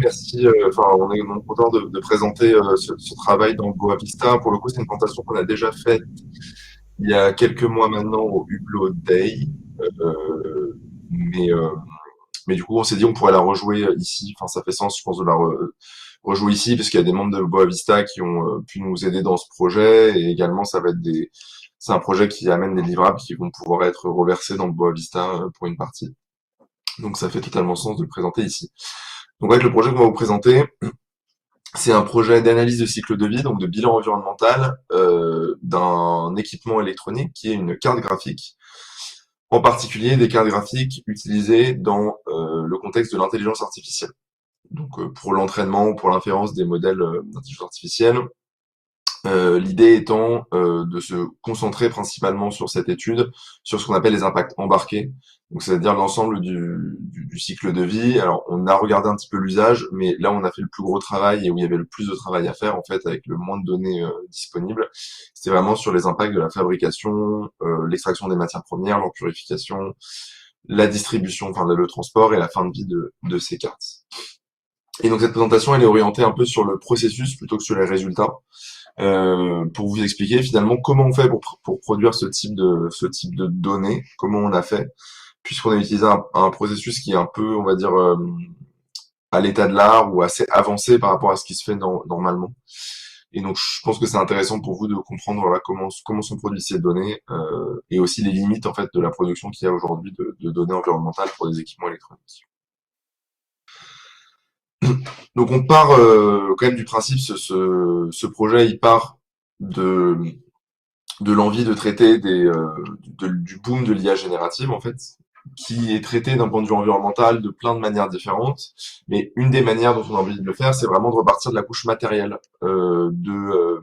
merci. On est donc content de présenter ce travail dans Boa Vista. Pour le coup, c'est une présentation qu'on a déjà faite il y a quelques mois maintenant au Hublot Day. Euh, mais, euh, mais du coup, on s'est dit on pourrait la rejouer ici. Enfin, ça fait sens, je pense, de la rejouer ici parce qu'il y a des membres de Boa Vista qui ont pu nous aider dans ce projet. Et également, c'est un projet qui amène des livrables qui vont pouvoir être reversés dans le Boa Vista pour une partie. Donc, ça fait totalement sens de le présenter ici. Donc, le projet qu'on va vous présenter, c'est un projet d'analyse de cycle de vie, donc de bilan environnemental d'un équipement électronique qui est une carte graphique. En particulier des cartes graphiques utilisées dans le contexte de l'intelligence artificielle. Donc pour l'entraînement ou pour l'inférence des modèles d'intelligence artificielle. L'idée étant de se concentrer principalement sur cette étude, sur ce qu'on appelle les impacts embarqués. Donc c'est-à-dire l'ensemble du cycle de vie. Alors on a regardé un petit peu l'usage, mais là on a fait le plus gros travail et où il y avait le plus de travail à faire en fait avec le moins de données disponibles. C'était vraiment sur les impacts de la fabrication, l'extraction des matières premières, leur purification, la distribution, enfin le transport et la fin de vie de ces cartes. Et donc cette présentation elle est orientée un peu sur le processus plutôt que sur les résultats. Pour vous expliquer finalement comment on fait pour produire ce type de données, comment on a fait, puisqu'on a utilisé un processus qui est un peu, on va dire, à l'état de l'art ou assez avancé par rapport à ce qui se fait normalement. Et donc je pense que c'est intéressant pour vous de comprendre voilà comment sont produites ces données et aussi les limites en fait de la production qu'il y a aujourd'hui de données environnementales pour des équipements électroniques. Donc on part quand même du principe, ce projet il part de de l'envie de traiter du boom de l'IA générative, en fait, qui est traité d'un point de vue environnemental de plein de manières différentes. Mais une des manières dont on a envie de le faire, c'est vraiment de repartir de la couche matérielle de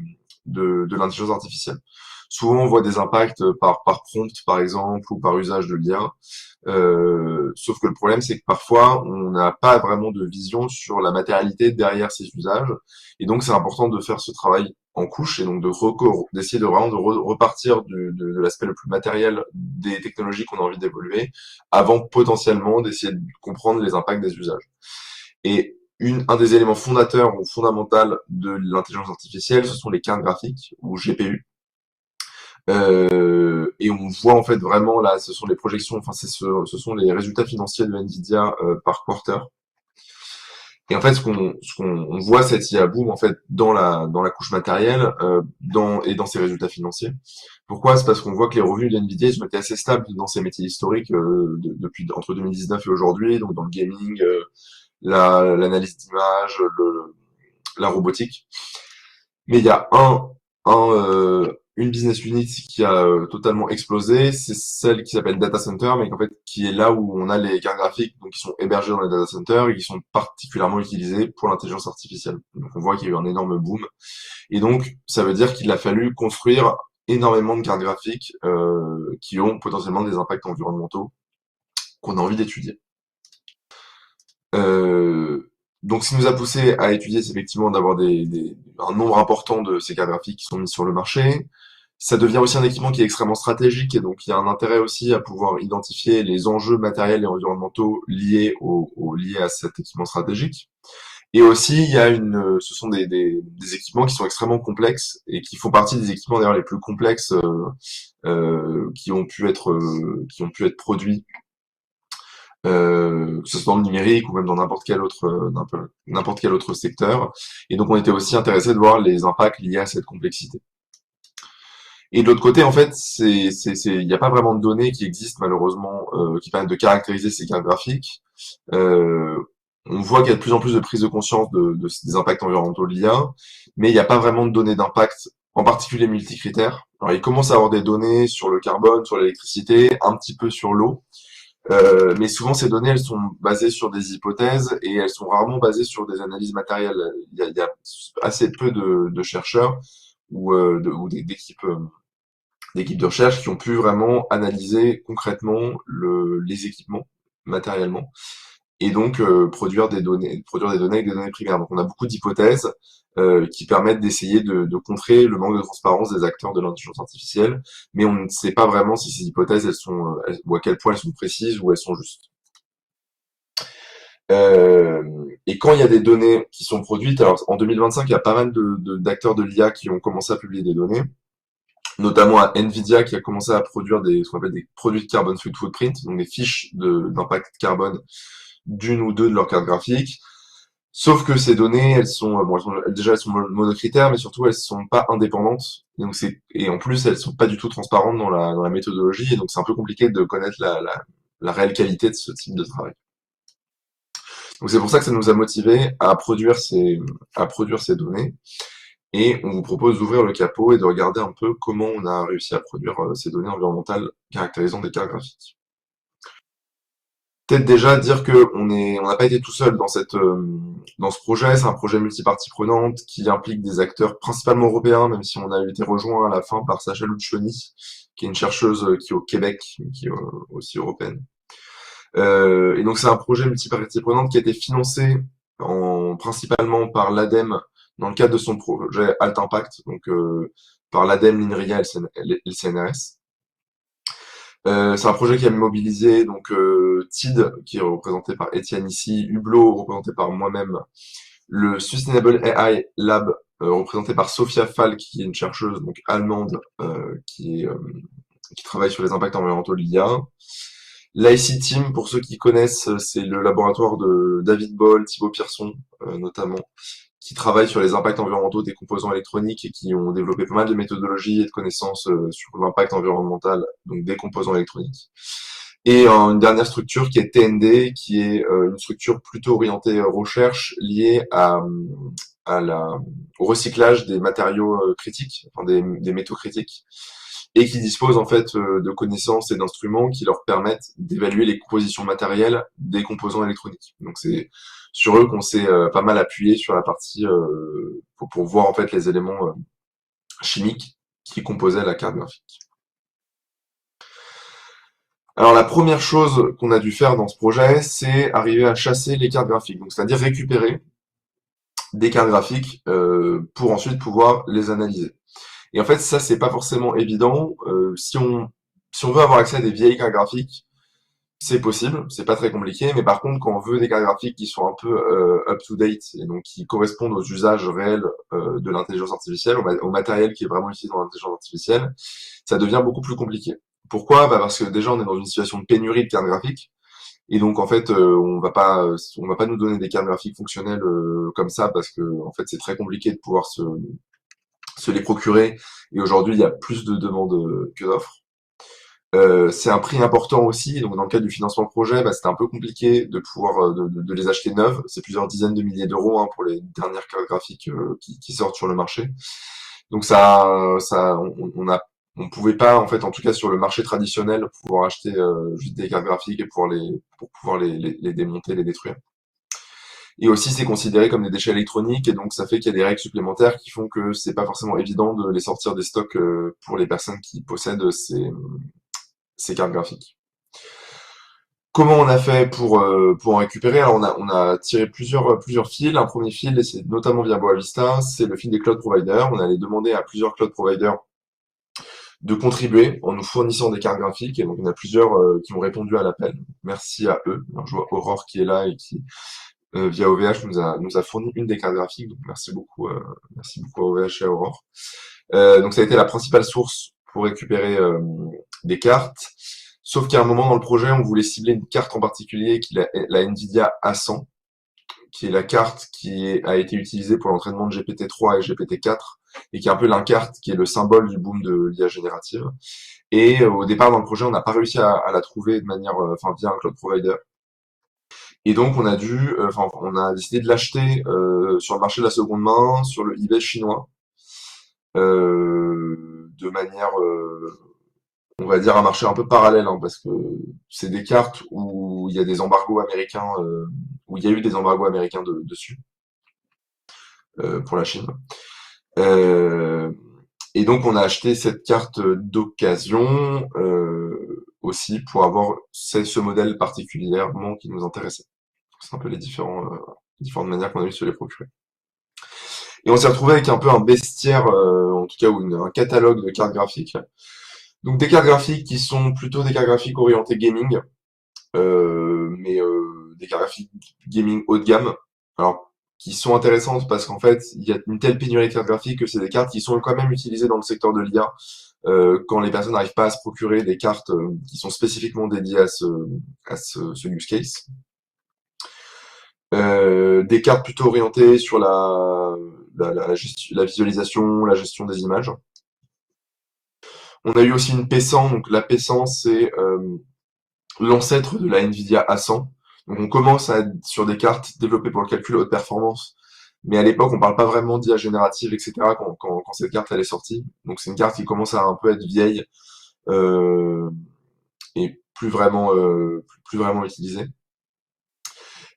l'intelligence artificielle. Souvent, on voit des impacts par prompt, par exemple, ou par usage de l'IA. Sauf que le problème, c'est que parfois, on n'a pas vraiment de vision sur la matérialité derrière ces usages. Et donc, c'est important de faire ce travail en couche et donc d'essayer de vraiment repartir de l'aspect le plus matériel des technologies qu'on a envie d'évoluer avant potentiellement d'essayer de comprendre les impacts des usages. Et un des éléments fondateurs ou fondamentaux de l'intelligence artificielle, ce sont les cartes graphiques ou GPU. Et on voit en fait vraiment là, ce sont les projections, enfin ce sont les résultats financiers de Nvidia par quarter. Et en fait, on voit cette IA boom en fait dans la couche matérielle, dans ses résultats financiers. Pourquoi? C'est parce qu'on voit que les revenus de Nvidia ils ont été assez stables dans ces métiers historiques depuis entre 2019 et aujourd'hui, donc dans le gaming, l'analyse d'image, la robotique. Mais il y a une business unit qui a totalement explosé, c'est celle qui s'appelle data center, mais en fait qui est là où on a les cartes graphiques donc qui sont hébergées dans les data centers et qui sont particulièrement utilisées pour l'intelligence artificielle. Donc on voit qu'il y a eu un énorme boom et donc ça veut dire qu'il a fallu construire énormément de cartes graphiques qui ont potentiellement des impacts environnementaux qu'on a envie d'étudier. Euh, donc, ce qui nous a poussé à étudier, c'est effectivement d'avoir un nombre important de ces cartes graphiques qui sont mises sur le marché. Ça devient aussi un équipement qui est extrêmement stratégique et donc il y a un intérêt aussi à pouvoir identifier les enjeux matériels et environnementaux liés à cet équipement stratégique. Et aussi, il y a ce sont des équipements qui sont extrêmement complexes et qui font partie des équipements d'ailleurs les plus complexes qui ont pu être produits que ce soit dans le numérique ou même dans n'importe quel autre secteur. Et donc, on était aussi intéressé de voir les impacts liés à cette complexité. Et de l'autre côté, en fait, il n'y a pas vraiment de données qui existent malheureusement qui permettent de caractériser ces cartes graphiques. Euh, on voit qu'il y a de plus en plus de prise de conscience des impacts environnementaux de l'IA, mais il n'y a pas vraiment de données d'impact, en particulier multicritères. Alors, il commence à avoir des données sur le carbone, sur l'électricité, un petit peu sur l'eau, mais souvent, ces données, elles sont basées sur des hypothèses et elles sont rarement basées sur des analyses matérielles. Il y a assez peu de chercheurs ou d'équipes de recherche qui ont pu vraiment analyser concrètement les équipements matériellement et donc produire des données avec des données primaires. Donc on a beaucoup d'hypothèses qui permettent d'essayer de contrer le manque de transparence des acteurs de l'intelligence artificielle, mais on ne sait pas vraiment si ces hypothèses ou à quel point elles sont précises ou elles sont justes. Et quand il y a des données qui sont produites, alors en 2025, il y a pas mal d'acteurs de l'IA qui ont commencé à publier des données, notamment à Nvidia qui a commencé à produire ce qu'on appelle des produits de carbon footprint, donc des fiches d'impact carbone d'une ou deux de leurs cartes graphiques. Sauf que ces données, déjà elles sont monocritères, mais surtout elles sont pas indépendantes. Et en plus elles sont pas du tout transparentes dans la méthodologie, et donc c'est un peu compliqué de connaître la réelle qualité de ce type de travail. Donc c'est pour ça que ça nous a motivés à produire ces données. Et on vous propose d'ouvrir le capot et de regarder un peu comment on a réussi à produire ces données environnementales caractérisant des cartes graphiques. Peut-être déjà dire que on n'a pas été tout seul dans ce projet. C'est un projet multipartie prenante qui implique des acteurs principalement européens, même si on a été rejoint à la fin par Sacha Lucioni, qui est une chercheuse qui est au Québec, mais qui est aussi européenne. Et donc c'est un projet multipartie prenante qui a été financé principalement par l'ADEME dans le cadre de son projet Alt Impact, donc par l'ADEME, l'INRIA et le CNRS. C'est un projet qui a mobilisé donc TID, qui est représenté par Étienne ici, Hublot, représenté par moi-même, le Sustainable AI Lab, représenté par Sophia Fall, qui est une chercheuse donc allemande qui travaille sur les impacts environnementaux de l'IA. L'IC Team, pour ceux qui connaissent, c'est le laboratoire de David Boll, Thibaut Pierson notamment, qui travaillent sur les impacts environnementaux des composants électroniques et qui ont développé pas mal de méthodologies et de connaissances sur l'impact environnemental donc des composants électroniques. Et une dernière structure qui est TND, qui est une structure plutôt orientée recherche liée au recyclage des matériaux critiques, enfin des métaux critiques, et qui dispose en fait de connaissances et d'instruments qui leur permettent d'évaluer les compositions matérielles des composants électroniques. Donc c'est sur eux qu'on s'est pas mal appuyé sur la partie pour voir en fait les éléments chimiques qui composaient la carte graphique. Alors la première chose qu'on a dû faire dans ce projet, c'est arriver à chasser les cartes graphiques, donc c'est-à-dire récupérer des cartes graphiques pour ensuite pouvoir les analyser. Et en fait, ça, c'est pas forcément évident. Si on veut avoir accès à des vieilles cartes graphiques, c'est possible, c'est pas très compliqué, mais par contre, quand on veut des cartes graphiques qui sont un peu up-to-date et donc qui correspondent aux usages réels de l'intelligence artificielle, au matériel qui est vraiment utilisé dans l'intelligence artificielle, ça devient beaucoup plus compliqué. Pourquoi? Bah parce que déjà, on est dans une situation de pénurie de cartes graphiques, et donc en fait, on va pas nous donner des cartes graphiques fonctionnelles comme ça, parce que en fait, c'est très compliqué de pouvoir se les procurer. Et aujourd'hui, il y a plus de demandes que d'offres. C'est un prix important aussi, donc dans le cadre du financement projet, bah, c'était un peu compliqué de pouvoir de les acheter neuves. C'est plusieurs dizaines de milliers d'euros hein, pour les dernières cartes graphiques qui sortent sur le marché. Donc on pouvait pas en fait, en tout cas sur le marché traditionnel, pouvoir acheter juste des cartes graphiques et pour pouvoir les démonter, les détruire. Et aussi, c'est considéré comme des déchets électroniques, et donc ça fait qu'il y a des règles supplémentaires qui font que c'est pas forcément évident de les sortir des stocks pour les personnes qui possèdent ces cartes graphiques. Comment on a fait pour en récupérer? Alors on a tiré plusieurs fils. Un premier fil, et c'est notamment via Boa Vista, c'est le fil des cloud providers. On allait demander à plusieurs cloud providers de contribuer en nous fournissant des cartes graphiques, et donc on a plusieurs qui ont répondu à l'appel. Merci à eux. Alors, je vois Aurore qui est là et qui via OVH nous a fourni une des cartes graphiques, donc merci beaucoup à OVH et à Aurore. Donc ça a été la principale source pour récupérer des cartes, sauf qu'à un moment dans le projet, on voulait cibler une carte en particulier, qui est la Nvidia A100, qui est la carte a été utilisée pour l'entraînement de GPT-3 et GPT-4, et qui est un peu l'incarte qui est le symbole du boom de l'IA générative. Et au départ dans le projet, on n'a pas réussi à la trouver via un cloud provider. Et donc on a décidé de l'acheter sur le marché de la seconde main, sur le eBay chinois, de manière, on va dire, un marché un peu parallèle, hein, parce que c'est des cartes où il y a des embargos américains, où il y a eu des embargos américains dessus pour la Chine. Et donc on a acheté cette carte d'occasion aussi pour avoir ce modèle particulièrement qui nous intéressait. C'est un peu les différentes manières qu'on a eu de se les procurer. Et on s'est retrouvé avec un peu un bestiaire, en tout cas, ou un catalogue de cartes graphiques. Donc des cartes graphiques qui sont plutôt des cartes graphiques orientées gaming, mais des cartes graphiques gaming haut de gamme. Alors, qui sont intéressantes parce qu'en fait, il y a une telle pénurie de cartes graphiques que c'est des cartes qui sont quand même utilisées dans le secteur de l'IA quand les personnes n'arrivent pas à se procurer des cartes qui sont spécifiquement dédiées ce use case. Des cartes plutôt orientées sur la visualisation, la gestion des images. On a eu aussi une P100, donc la P100 c'est l'ancêtre de la Nvidia A100. Donc on commence à être sur des cartes développées pour le calcul haute performance, mais à l'époque on parle pas vraiment d'IA générative, etc. Quand cette carte elle est sortie. Donc c'est une carte qui commence à un peu être vieille euh, et plus vraiment utilisée.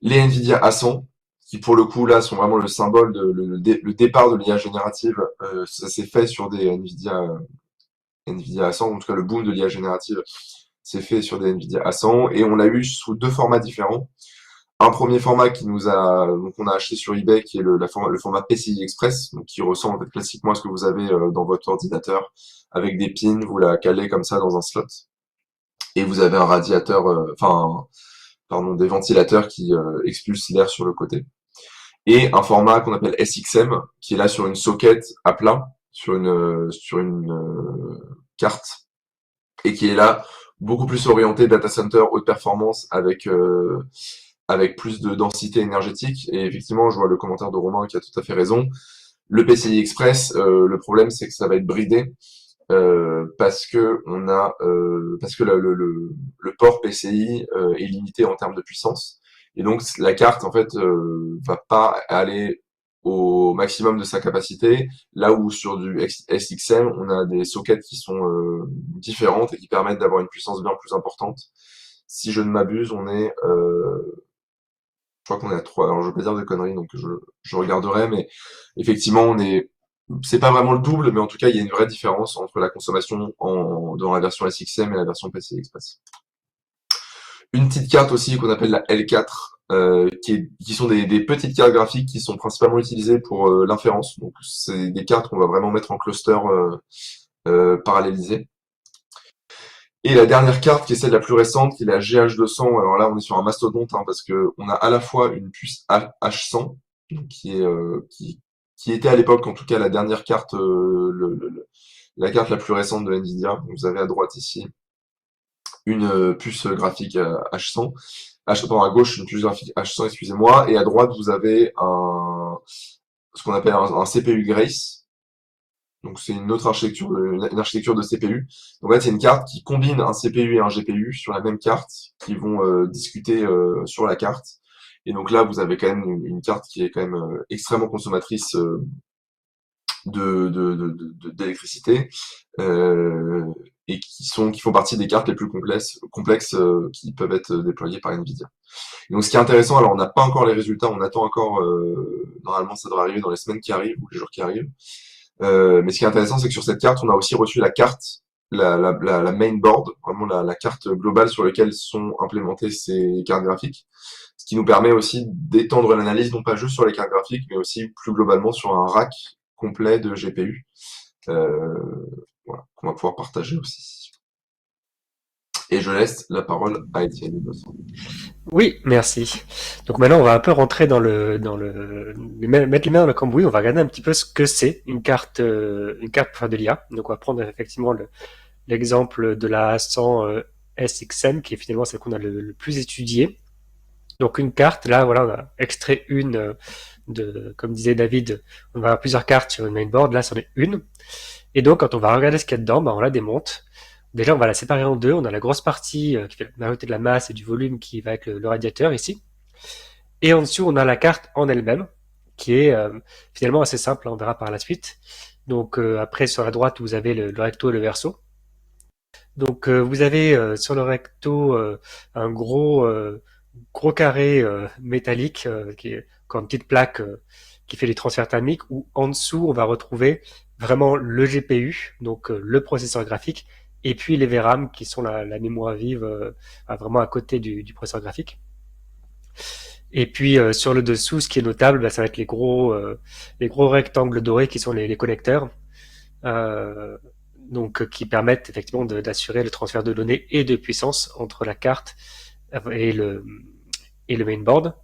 Les Nvidia A100, qui pour le coup là sont vraiment le symbole le départ de l'IA générative. Ça s'est fait sur des Nvidia A100, en tout cas le boom de l'IA générative s'est fait sur des Nvidia A100 et on l'a eu sous deux formats différents. Un premier format donc on a acheté sur eBay qui est le format PCI Express, donc qui ressemble en fait classiquement à ce que vous avez dans votre ordinateur avec des pins, vous la calez comme ça dans un slot et vous avez un radiateur, pardon, des ventilateurs qui expulsent l'air sur le côté. Et un format qu'on appelle SXM qui est là sur une socket à plat, sur une carte et qui est là beaucoup plus orienté data center haute performance avec plus de densité énergétique. Et effectivement, je vois le commentaire de Romain qui a tout à fait raison. Le PCI Express, le problème c'est que ça va être bridé parce que le port PCI est limité en termes de puissance. Et donc la carte en fait va pas aller au maximum de sa capacité, là où sur du SXM, on a des sockets qui sont différentes et qui permettent d'avoir une puissance bien plus importante. Si je ne m'abuse, je crois qu'on est à 3. Alors je veux pas dire de conneries, donc je regarderai, mais effectivement, c'est pas vraiment le double, mais en tout cas, il y a une vraie différence entre la consommation dans la version SXM et la version PCI Express. Une petite carte aussi qu'on appelle la L4, qui sont des petites cartes graphiques qui sont principalement utilisées pour l'inférence. Donc c'est des cartes qu'on va vraiment mettre en cluster parallélisé. Et la dernière carte, qui est celle la plus récente, qui est la GH200. Alors là, on est sur un mastodonte, hein, parce que on a à la fois une puce H100, donc qui était à l'époque, en tout cas, la dernière carte, la carte la plus récente de Nvidia. Vous avez à droite ici une puce graphique H100. Pardon, à gauche, une puce graphique H100, excusez-moi. Et à droite, vous avez ce qu'on appelle un CPU Grace. Donc c'est une autre architecture, une architecture de CPU. Donc là, c'est une carte qui combine un CPU et un GPU sur la même carte, qui vont discuter sur la carte. Et donc là, vous avez quand même une carte qui est quand même extrêmement consommatrice d'électricité et qui font partie des cartes les plus complexes qui peuvent être déployées par Nvidia. Et donc ce qui est intéressant, alors on n'a pas encore les résultats, on attend encore, normalement ça devrait arriver dans les semaines qui arrivent ou les jours qui arrivent. Mais ce qui est intéressant, c'est que sur cette carte, on a aussi reçu la carte, la main board, vraiment la carte globale sur laquelle sont implémentées ces cartes graphiques. Ce qui nous permet aussi d'étendre l'analyse, non pas juste sur les cartes graphiques, mais aussi plus globalement sur un rack complet de GPU. Voilà, qu'on va pouvoir partager aussi. Et je laisse la parole à Étienne. Oui, merci. Donc maintenant, on va un peu rentrer mettre les mains dans le cambouis. On va regarder un petit peu ce que c'est une carte pour faire de l'IA. Donc on va prendre effectivement l'exemple de la 100 SXM, qui est finalement celle qu'on a le plus étudiée. Donc une carte, là, voilà, on a extrait une comme disait David, on va avoir plusieurs cartes sur une mainboard. Là, c'en est une. Et donc, quand on va regarder ce qu'il y a dedans, on la démonte. Déjà, on va la séparer en deux. On a la grosse partie qui fait la majorité de la masse et du volume qui va avec le radiateur ici. Et en dessous, on a la carte en elle-même, qui est finalement assez simple, on verra par la suite. Donc après, sur la droite, vous avez le recto et le verso. Donc vous avez sur le recto un gros carré métallique qui est comme une petite plaque qui fait les transferts thermiques, où en dessous, on va retrouver vraiment le GPU, donc le processeur graphique, et puis les VRAM qui sont la mémoire vive vraiment à côté du processeur graphique. Et puis sur le dessous, ce qui est notable, ça va être les gros rectangles dorés qui sont les connecteurs, euh, donc qui permettent effectivement d'assurer le transfert de données et de puissance entre la carte et et le mainboard.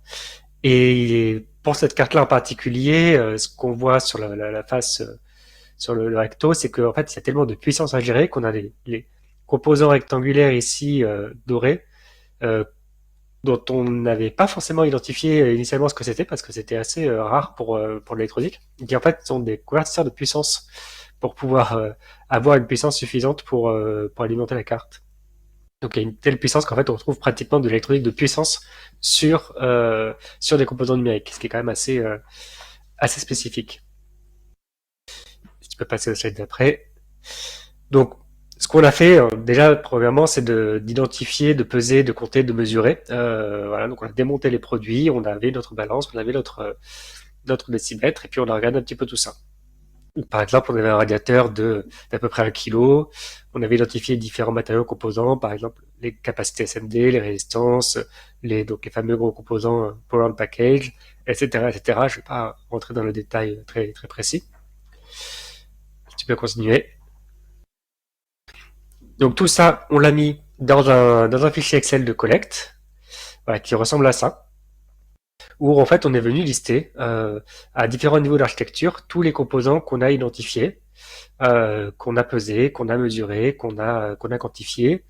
Et pour cette carte-là en particulier, ce qu'on voit sur la face, sur le recto, c'est qu'en fait, il y a tellement de puissance à gérer qu'on a les composants rectangulaires ici dorés, euh, dont on n'avait pas forcément identifié initialement ce que c'était, parce que c'était assez rare pour l'électronique, qui en fait sont des convertisseurs de puissance pour pouvoir avoir une puissance suffisante pour alimenter la carte. Donc il y a une telle puissance qu'en fait on retrouve pratiquement de l'électronique de puissance sur des composants numériques, ce qui est quand même assez spécifique. Si tu peux passer au slide d'après. Donc ce qu'on a fait déjà premièrement, c'est d'identifier, de peser, de compter, de mesurer. Voilà, donc on a démonté les produits, on avait notre balance, on avait notre décimètre, et puis on a regardé un petit peu tout ça. Par exemple, on avait un radiateur d'à peu près 1 kg. On avait identifié différents matériaux composants, par exemple les capacités SMD, les résistances, donc les fameux gros composants Power and Package, etc., etc. Je ne vais pas rentrer dans le détail très, très précis. Tu peux continuer. Donc tout ça, on l'a mis dans un fichier Excel de collecte, voilà, qui ressemble à ça, où en fait on est venu lister à différents niveaux d'architecture tous les composants qu'on a identifiés, qu'on a pesé, qu'on a mesuré, qu'on a quantifié,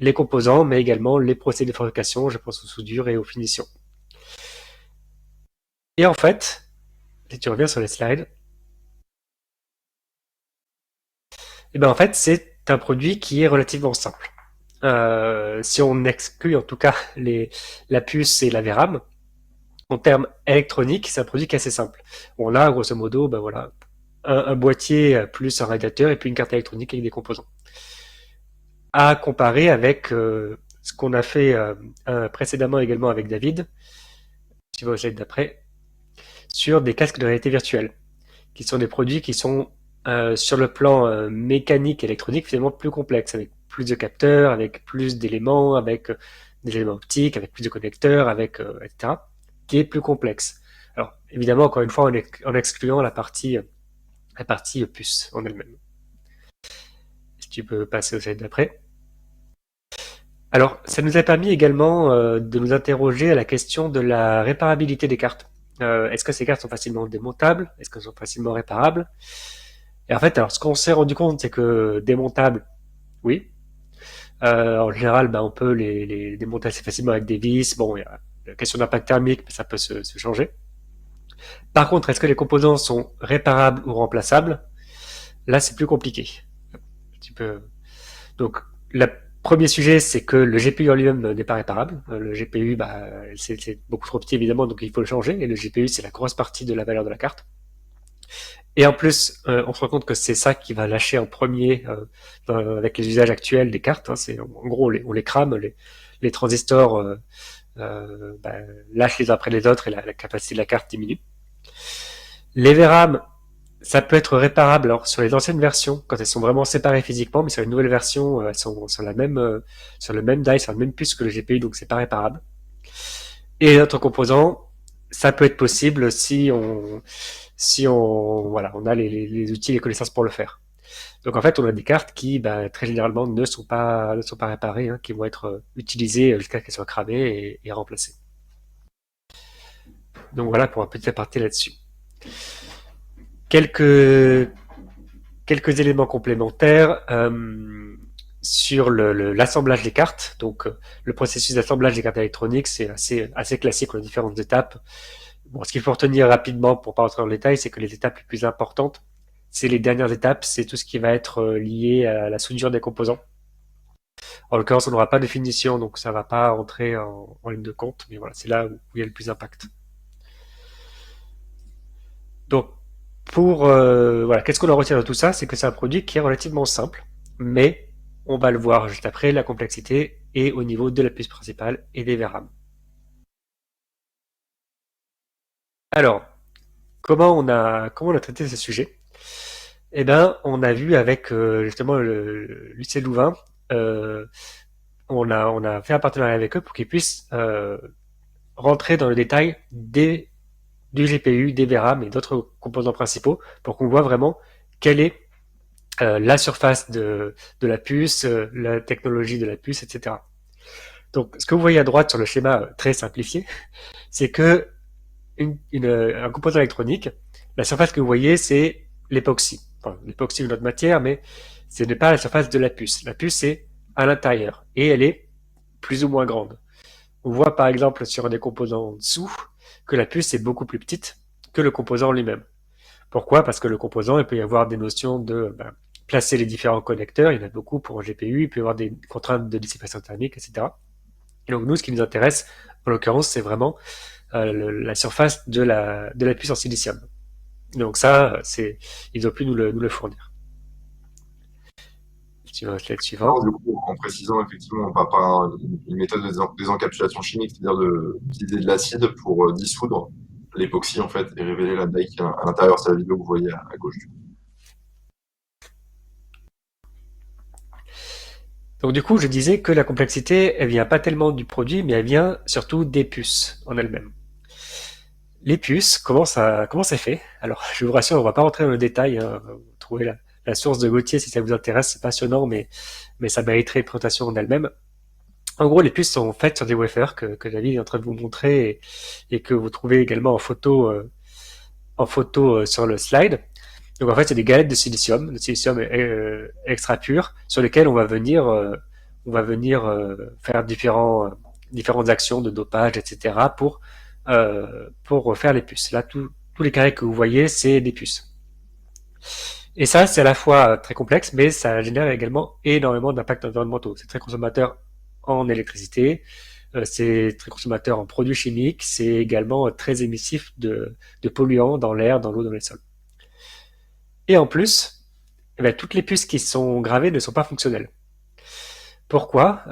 les composants, mais également les procédés de fabrication, je pense aux soudures et aux finitions. Et en fait, si tu reviens sur les slides, et ben en fait c'est un produit qui est relativement simple. Si on exclut en tout cas la puce et la VRAM, en termes électroniques, c'est un produit qui est assez simple. On a grosso modo, ben voilà, un boîtier plus un radiateur et puis une carte électronique avec des composants. À comparer avec ce qu'on a fait précédemment également avec David, si tu vas au slide d'après, sur des casques de réalité virtuelle, qui sont des produits qui sont sur le plan mécanique et électronique finalement plus complexes, avec plus de capteurs, avec plus d'éléments, avec des éléments optiques, avec plus de connecteurs, avec etc., qui est plus complexe. Alors évidemment, encore une fois, en excluant la partie puce en elle-même. Si tu peux passer au slide d'après. Alors, ça nous a permis également de nous interroger à la question de la réparabilité des cartes. Est-ce que ces cartes sont facilement démontables? Est-ce qu'elles sont facilement réparables? Et en fait, alors ce qu'on s'est rendu compte, c'est que démontables, oui. En général, on peut les démonter assez facilement avec des vis. Bon, il y a la question d'impact thermique, mais ça peut se changer. Par contre, est-ce que les composants sont réparables ou remplaçables? Là, c'est plus compliqué. Un petit peu. Donc, le premier sujet, c'est que le GPU en lui-même n'est pas réparable. Le GPU, c'est beaucoup trop petit évidemment, donc il faut le changer. Et le GPU, c'est la grosse partie de la valeur de la carte. Et en plus, on se rend compte que c'est ça qui va lâcher en premier avec les usages actuels des cartes. Hein. C'est en gros, on les crame, les transistors lâchent les uns après les autres et la capacité de la carte diminue. Les VRAM, ça peut être réparable alors, sur les anciennes versions, quand elles sont vraiment séparées physiquement, mais sur les nouvelles versions, elles sont sur sur le même die, sur la même puce que le GPU, donc c'est pas réparable. Et les autres composants, ça peut être possible si on voilà, on a les outils, les connaissances pour le faire. Donc en fait, on a des cartes qui, très généralement, ne sont pas réparées, hein, qui vont être utilisées jusqu'à ce qu'elles soient cramées et remplacées. Donc voilà pour un petit aparté là-dessus. Quelques éléments complémentaires sur l'assemblage des cartes. Donc, le processus d'assemblage des cartes électroniques, c'est assez classique. On a différentes étapes. Bon, ce qu'il faut retenir rapidement pour pas rentrer dans le détail, c'est que les étapes les plus importantes, c'est les dernières étapes, c'est tout ce qui va être lié à la soudure des composants. En l'occurrence, on n'aura pas de finition, donc ça va pas rentrer en ligne de compte, mais voilà, c'est là où il y a le plus d'impact. Donc, voilà, qu'est-ce qu'on en retient de tout ça? C'est que c'est un produit qui est relativement simple, mais on va le voir juste après, la complexité est au niveau de la puce principale et des VRAM. Alors, comment on a traité ce sujet? Eh ben, on a vu avec justement l'UC Louvain, euh, on a fait un partenariat avec eux pour qu'ils puissent rentrer dans le détail du GPU, des VRAM et d'autres composants principaux pour qu'on voit vraiment quelle est la surface de la puce, la technologie de la puce, etc. Donc, ce que vous voyez à droite sur le schéma très simplifié, c'est que un composant électronique, la surface que vous voyez, c'est l'époxy. Enfin, l'époxy est une autre matière, mais ce n'est pas la surface de la puce. La puce est à l'intérieur et elle est plus ou moins grande. On voit par exemple sur des composants en dessous que la puce est beaucoup plus petite que le composant lui-même. Pourquoi? Parce que le composant, il peut y avoir des notions de placer les différents connecteurs, il y en a beaucoup pour un GPU, il peut y avoir des contraintes de dissipation thermique, etc. Et donc nous, ce qui nous intéresse, en l'occurrence, c'est vraiment la surface de la puce en silicium. Donc ça, ils ont pu nous le fournir. Slide suivant. Alors, du coup, en précisant effectivement par une méthode de désencapsulation chimique, c'est-à-dire d'utiliser de l'acide pour dissoudre l'époxy en fait et révéler la dye qui est à l'intérieur. C'est la vidéo que vous voyez à gauche. Donc du coup, je disais que la complexité, elle vient pas tellement du produit, mais elle vient surtout des puces en elles-mêmes. Les puces, comment c'est fait? Alors, je vous rassure, on va pas rentrer dans le détail, hein. Vous trouvez la source de Gauthier si ça vous intéresse, c'est passionnant, mais ça mériterait une présentation en elle-même. En gros, les puces sont faites sur des wafers que David est en train de vous montrer et que vous trouvez également en photo sur le slide. Donc en fait, c'est des galettes de silicium. Le silicium est extra pur sur lesquelles on va venir faire différentes actions de dopage, etc. Pour faire les puces. Là, tous les carrés que vous voyez, c'est des puces. Et ça, c'est à la fois très complexe, mais ça génère également énormément d'impacts environnementaux. C'est très consommateur en électricité, c'est très consommateur en produits chimiques, c'est également très émissif de polluants dans l'air, dans l'eau, dans les sols. Et en plus, eh ben, toutes les puces qui sont gravées ne sont pas fonctionnelles. Pourquoi?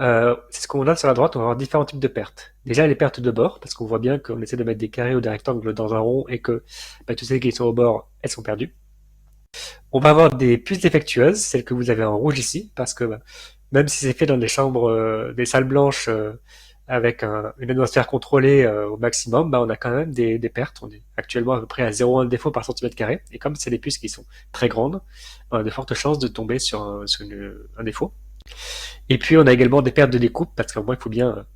C'est ce qu'on a sur la droite, on va avoir différents types de pertes. Déjà les pertes de bord, parce qu'on voit bien qu'on essaie de mettre des carrés ou des rectangles dans un rond et que toutes celles qui sont au bord, elles sont perdues. On va avoir des puces défectueuses, celles que vous avez en rouge ici, parce que même si c'est fait dans des chambres, des salles blanches avec une atmosphère contrôlée au maximum, on a quand même des pertes. On est actuellement à peu près à 0,1 défaut par centimètre carré. Et comme c'est des puces qui sont très grandes, on a de fortes chances de tomber sur un défaut. Et puis on a également des pertes de découpe, parce qu'au moins il faut bien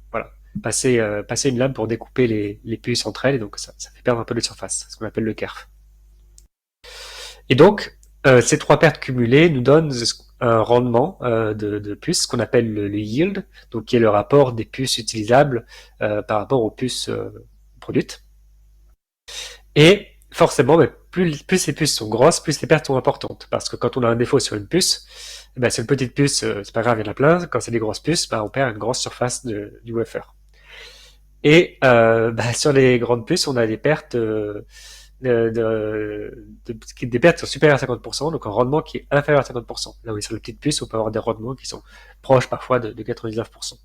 passer une lame pour découper les puces entre elles, et donc ça fait perdre un peu de surface, ce qu'on appelle le kerf. Et donc, ces trois pertes cumulées nous donnent un rendement de puces qu'on appelle le yield, donc qui est le rapport des puces utilisables par rapport aux puces produites. Et forcément, plus ces puces sont grosses, plus les pertes sont importantes. Parce que quand on a un défaut sur une puce, sur une petite puce, c'est pas grave, il y en a plein. Quand c'est des grosses puces, on perd une grosse surface du wafer. Et sur les grandes puces, on a des pertes des pertes sont supérieures à 50%, donc un rendement qui est inférieur à 50%. Là où sur les petites puces, on peut avoir des rendements qui sont proches parfois de 99%.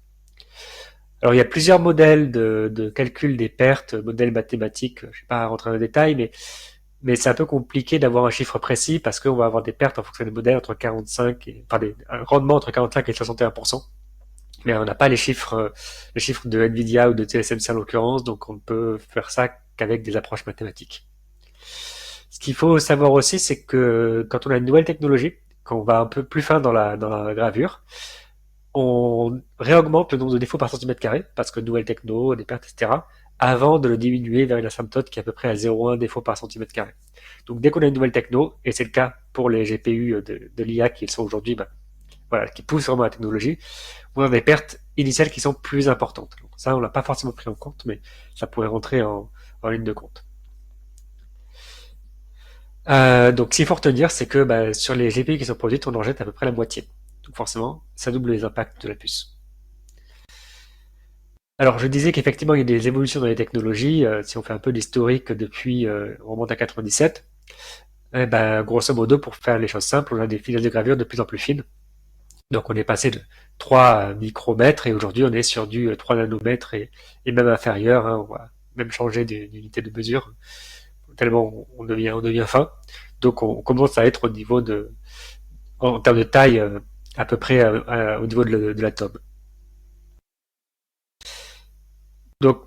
Alors il y a plusieurs modèles de calcul des pertes, modèles mathématiques, je ne vais pas rentrer dans les détails, mais c'est un peu compliqué d'avoir un chiffre précis parce qu'on va avoir des pertes en fonction des modèles entre 45 un rendement entre 45 et 61%. Mais on n'a pas les chiffres de Nvidia ou de TSMC en l'occurrence, donc on ne peut faire ça qu'avec des approches mathématiques. Ce qu'il faut savoir aussi, c'est que quand on a une nouvelle technologie, quand on va un peu plus fin dans la gravure, on réaugmente le nombre de défauts par centimètre carré, parce que nouvelle techno, des pertes, etc., avant de le diminuer vers une asymptote qui est à peu près à 0,1 défaut par centimètre carré. Donc dès qu'on a une nouvelle techno, et c'est le cas pour les GPU de l'IA qui sont aujourd'hui, qui poussent vraiment la technologie, on a des pertes initiales qui sont plus importantes. Donc ça, on l'a pas forcément pris en compte, mais ça pourrait rentrer en ligne de compte. Donc, ce qu'il faut retenir, c'est que sur les GPU qui sont produites, on en jette à peu près la moitié. Donc forcément, ça double les impacts de la puce. Alors, je disais qu'effectivement, il y a des évolutions dans les technologies. Si on fait un peu l'historique depuis, on remonte à 97, grosso modo, pour faire les choses simples, on a des finesse de gravure de plus en plus fines. Donc, on est passé de 3 micromètres et aujourd'hui, on est sur du 3 nanomètres et même inférieur. Hein, on va même changer d'unité de mesure tellement on devient fin. Donc on commence à être au niveau en termes de taille, à peu près au niveau de l'atome. Donc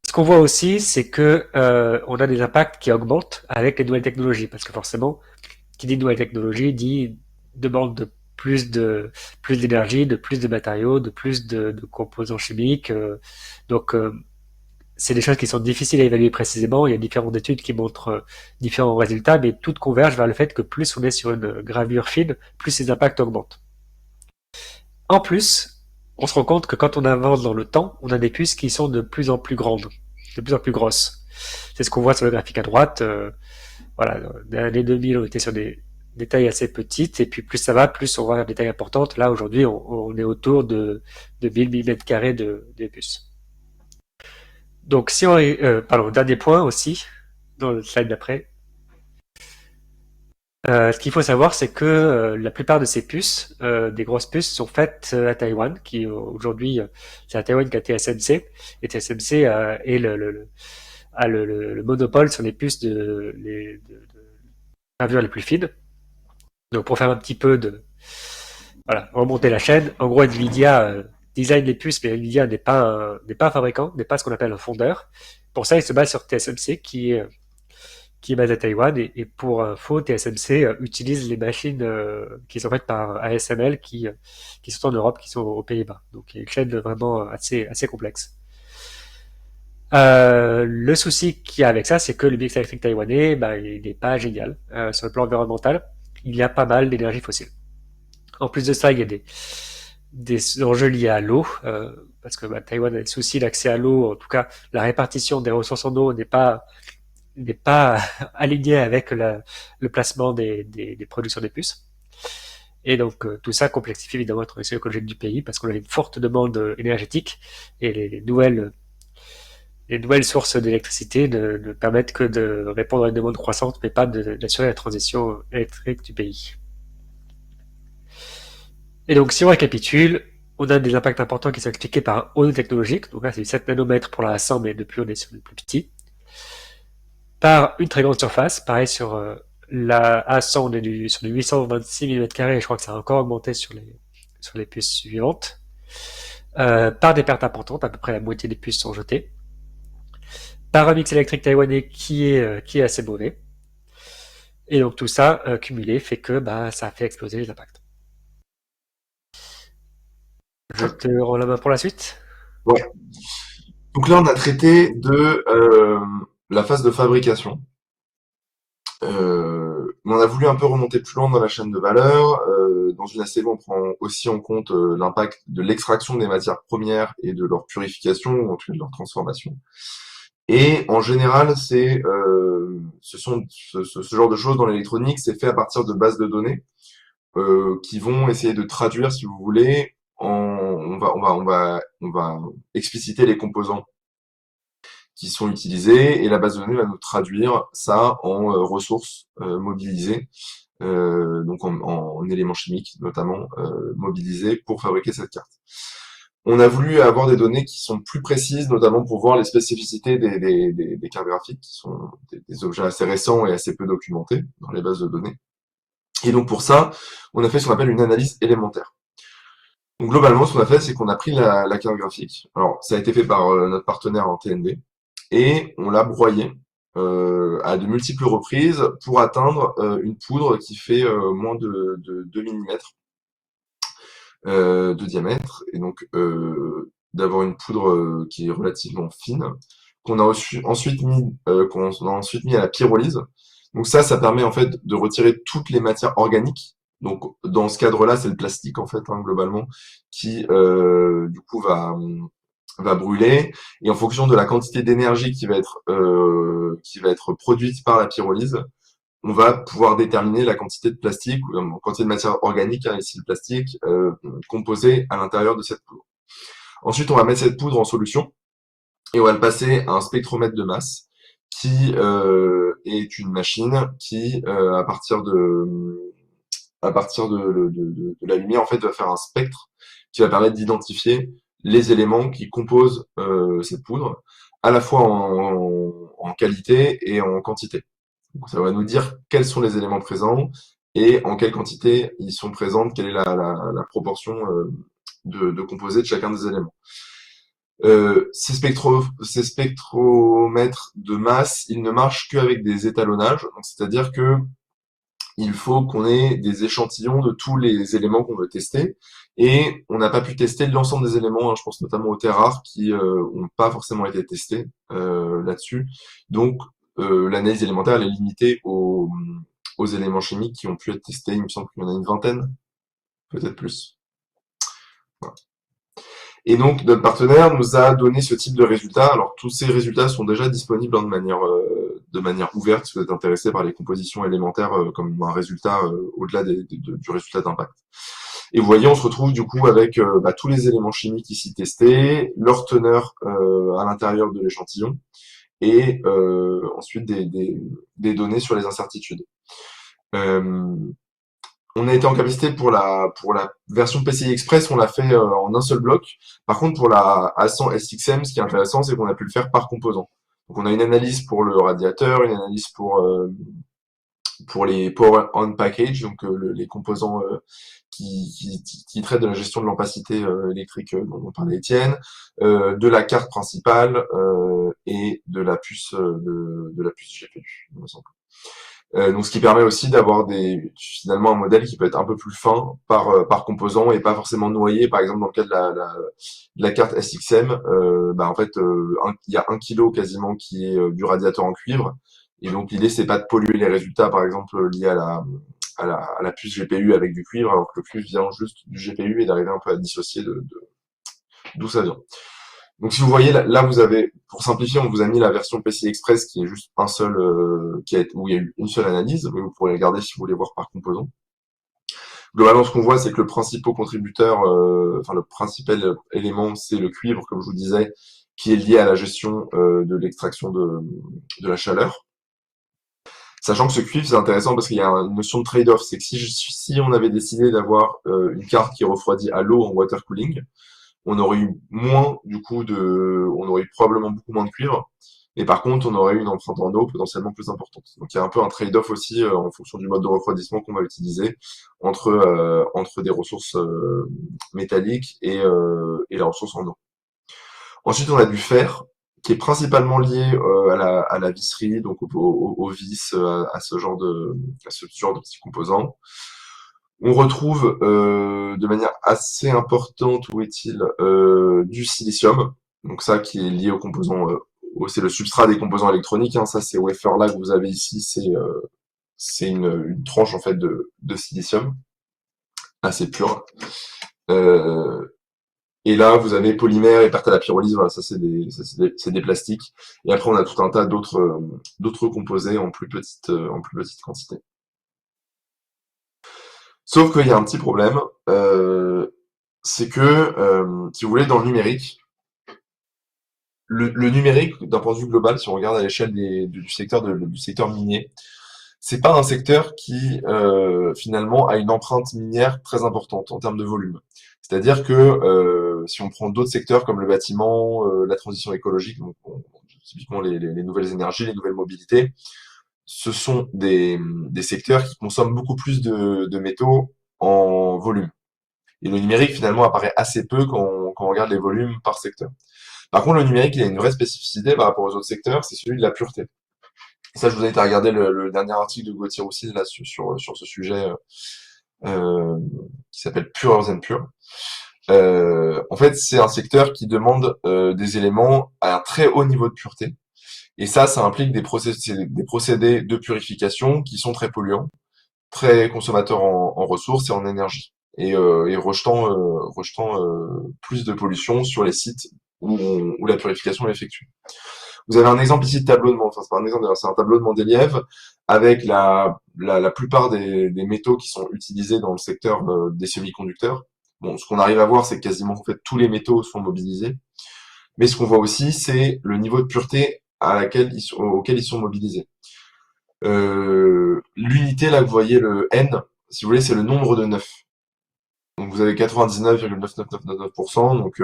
ce qu'on voit aussi, c'est que on a des impacts qui augmentent avec les nouvelles technologies, parce que forcément, qui dit nouvelle technologie dit demande plus d'énergie, de plus de matériaux, de plus de composants chimiques. Donc c'est des choses qui sont difficiles à évaluer précisément. Il y a différentes études qui montrent différents résultats, mais toutes convergent vers le fait que plus on est sur une gravure fine, plus les impacts augmentent. En plus, on se rend compte que quand on avance dans le temps, on a des puces qui sont de plus en plus grandes, de plus en plus grosses. C'est ce qu'on voit sur le graphique à droite. Voilà, dans les années 2000, on était sur des tailles assez petites, et puis plus ça va, plus on va vers des tailles importantes. Là, aujourd'hui, on est autour de 1000 mm² de puces. Donc, si on, pardon, dernier point aussi, dans le slide d'après, ce qu'il faut savoir, c'est que la plupart de ces puces, des grosses puces, sont faites à Taïwan, qui aujourd'hui, c'est à Taïwan qu'a TSMC, et TSMC est a le monopole sur les puces de gravure les plus fines. Donc pour faire un petit peu voilà, remonter la chaîne, en gros Nvidia design les puces, mais Nvidia n'est pas un fabricant, n'est pas ce qu'on appelle un fondeur. Pour ça, il se base sur TSMC qui est basé à Taïwan, et pour info, TSMC utilise les machines qui sont faites par ASML qui sont en Europe, qui sont aux Pays-Bas. Donc il y a une chaîne vraiment assez complexe. Le souci qu'il y a avec ça, c'est que le mix électrique taïwanais, il n'est pas génial. Sur le plan environnemental, il y a pas mal d'énergie fossile. En plus de ça, il y a des enjeux liés à l'eau, parce que Taïwan a le souci d'accès à l'eau. En tout cas, la répartition des ressources en eau n'est pas aligné avec le placement des productions des puces. Et donc tout ça complexifie évidemment la transition écologique du pays parce qu'on a une forte demande énergétique et les nouvelles sources d'électricité ne permettent que de répondre à une demande croissante, mais pas d'assurer la transition électrique du pays. Et donc si on récapitule, on a des impacts importants qui sont expliqués par un haut niveau technologique, donc là c'est 7 nanomètres pour la 100, mais depuis on est sur le plus petit. Par une très grande surface, pareil sur la A100, on est sur du 826 mm², et je crois que ça a encore augmenté sur les puces suivantes. Par des pertes importantes, à peu près la moitié des puces sont jetées. Par un mix électrique taïwanais qui est assez mauvais. Et donc tout ça cumulé fait que ça a fait exploser les impacts. Je te rends la main pour la suite. Ouais. Donc là, on a traité de la phase de fabrication. On a voulu un peu remonter plus loin dans la chaîne de valeur. Dans une ACV, on prend aussi en compte l'impact de l'extraction des matières premières et de leur purification, ou en tout cas de leur transformation. Et en général, ce genre de choses dans l'électronique, c'est fait à partir de bases de données qui vont essayer de traduire, si vous voulez, on va expliciter les composants qui sont utilisés, et la base de données va nous traduire ça en ressources mobilisées, donc en éléments chimiques notamment mobilisés pour fabriquer cette carte. On a voulu avoir des données qui sont plus précises, notamment pour voir les spécificités des cartes graphiques, qui sont des objets assez récents et assez peu documentés dans les bases de données. Et donc pour ça, on a fait ce qu'on appelle une analyse élémentaire. Donc globalement, ce qu'on a fait, c'est qu'on a pris la carte graphique. Alors, ça a été fait par notre partenaire en TNB, et on l'a broyée à de multiples reprises pour atteindre une poudre qui fait moins de 2 mm de diamètre, et donc d'avoir une poudre qui est relativement fine, qu'on a ensuite mis à la pyrolyse. Donc ça permet en fait de retirer toutes les matières organiques. Donc dans ce cadre-là, c'est le plastique en fait, globalement, qui du coup va brûler, et en fonction de la quantité d'énergie qui va être produite par la pyrolyse, on va pouvoir déterminer la quantité de plastique, ou la quantité de matière organique, ici le plastique, composé à l'intérieur de cette poudre. Ensuite, on va mettre cette poudre en solution et on va le passer à un spectromètre de masse qui est une machine qui, à partir de la lumière, en fait, va faire un spectre qui va permettre d'identifier les éléments qui composent cette poudre, à la fois en qualité et en quantité. Donc, ça va nous dire quels sont les éléments présents et en quelle quantité ils sont présents, quelle est la proportion de composés de chacun des éléments. Ces spectromètres de masse, ils ne marchent qu'avec des étalonnages, c'est-à-dire que il faut qu'on ait des échantillons de tous les éléments qu'on veut tester. Et on n'a pas pu tester l'ensemble des éléments, hein, je pense notamment aux terres rares qui ont pas forcément été testés là-dessus. Donc l'analyse élémentaire elle est limitée aux éléments chimiques qui ont pu être testés. Il me semble qu'il y en a une vingtaine, peut-être plus. Voilà. Et donc notre partenaire nous a donné ce type de résultats. Alors tous ces résultats sont déjà disponibles de manière ouverte si vous êtes intéressé par les compositions élémentaires comme un résultat au-delà du résultat d'impact. Et vous voyez, on se retrouve du coup avec tous les éléments chimiques ici testés, leur teneur à l'intérieur de l'échantillon, et ensuite des données sur les incertitudes. On a été en capacité pour la version PCI Express, on l'a fait en un seul bloc. Par contre, pour la A100 SXM, ce qui est intéressant, c'est qu'on a pu le faire par composant. Donc, on a une analyse pour le radiateur, une analyse pour les Power On Package, donc les composants qui traitent de la gestion de l'ampacité électrique dont parlait Étienne, de la carte principale et de la puce de la puce GPU, il me semble. Donc ce qui permet aussi d'avoir finalement un modèle qui peut être un peu plus fin par composant et pas forcément noyé. Par exemple dans le cas de la carte SXM, en fait il y a 1 kilo quasiment qui est du radiateur en cuivre, et donc l'idée c'est pas de polluer les résultats par exemple liés à la puce GPU avec du cuivre, alors que le cuivre vient juste du GPU, et d'arriver un peu à dissocier d'où ça vient. Donc si vous voyez là vous avez, pour simplifier, on vous a mis la version PCI Express qui est juste un seul où il y a eu une seule analyse, mais vous pourrez regarder si vous voulez voir par composant. Globalement, ce qu'on voit, c'est que le principal contributeur, le principal élément, c'est le cuivre, comme je vous disais, qui est lié à la gestion de l'extraction de la chaleur. Sachant que ce cuivre, c'est intéressant parce qu'il y a une notion de trade-off. C'est que si on avait décidé d'avoir une carte qui refroidit à l'eau en water cooling, on aurait eu on aurait eu probablement beaucoup moins de cuivre. Et par contre, on aurait eu une empreinte en eau potentiellement plus importante. Donc il y a un peu un trade-off aussi en fonction du mode de refroidissement qu'on va utiliser entre des ressources métalliques et la ressource en eau. Ensuite, on a du fer, qui est principalement lié à la visserie, donc aux vis, à ce genre de petits composants. On retrouve de manière assez importante, où est-il, du silicium. Donc ça qui est lié aux composants, c'est le substrat des composants électroniques, hein. Ça, ces wafers là que vous avez ici, c'est une tranche en fait de silicium assez pure. Et là, vous avez polymère et perte à la pyrolyse. Voilà, ça c'est des plastiques. Et après, on a tout un tas d'autres composés en plus petite quantité. Sauf qu'il y a un petit problème, c'est que, si vous voulez, dans le numérique, le numérique, d'un point de vue global, si on regarde à l'échelle du secteur minier, c'est pas un secteur qui, finalement, a une empreinte minière très importante en termes de volume. C'est-à-dire que, si on prend d'autres secteurs comme le bâtiment, la transition écologique, donc typiquement les nouvelles énergies, les nouvelles mobilités, ce sont des secteurs qui consomment beaucoup plus de métaux en volume. Et le numérique, finalement, apparaît assez peu quand on regarde les volumes par secteur. Par contre, le numérique, il a une vraie spécificité par rapport aux autres secteurs, c'est celui de la pureté. Ça, je vous invite à regarder le dernier article de Gauthier Roussy là, sur ce sujet qui s'appelle Pure and Pure. En fait, c'est un secteur qui demande des éléments à un très haut niveau de pureté. Et ça implique des procédés de purification qui sont très polluants, très consommateurs en ressources et en énergie, et rejetant plus de pollution sur les sites où la purification est effectuée. Vous avez un exemple ici de tableau de Mendeleïev, c'est pas un exemple, c'est un tableau de Mendeleïev avec la plupart des métaux qui sont utilisés dans le secteur des semi-conducteurs. Bon, ce qu'on arrive à voir, c'est que quasiment en fait tous les métaux sont mobilisés, mais ce qu'on voit aussi, c'est le niveau de pureté auquel ils sont mobilisés. L'unité là, vous voyez le N, si vous voulez, c'est le nombre de 9. Donc vous avez 99,99999%, donc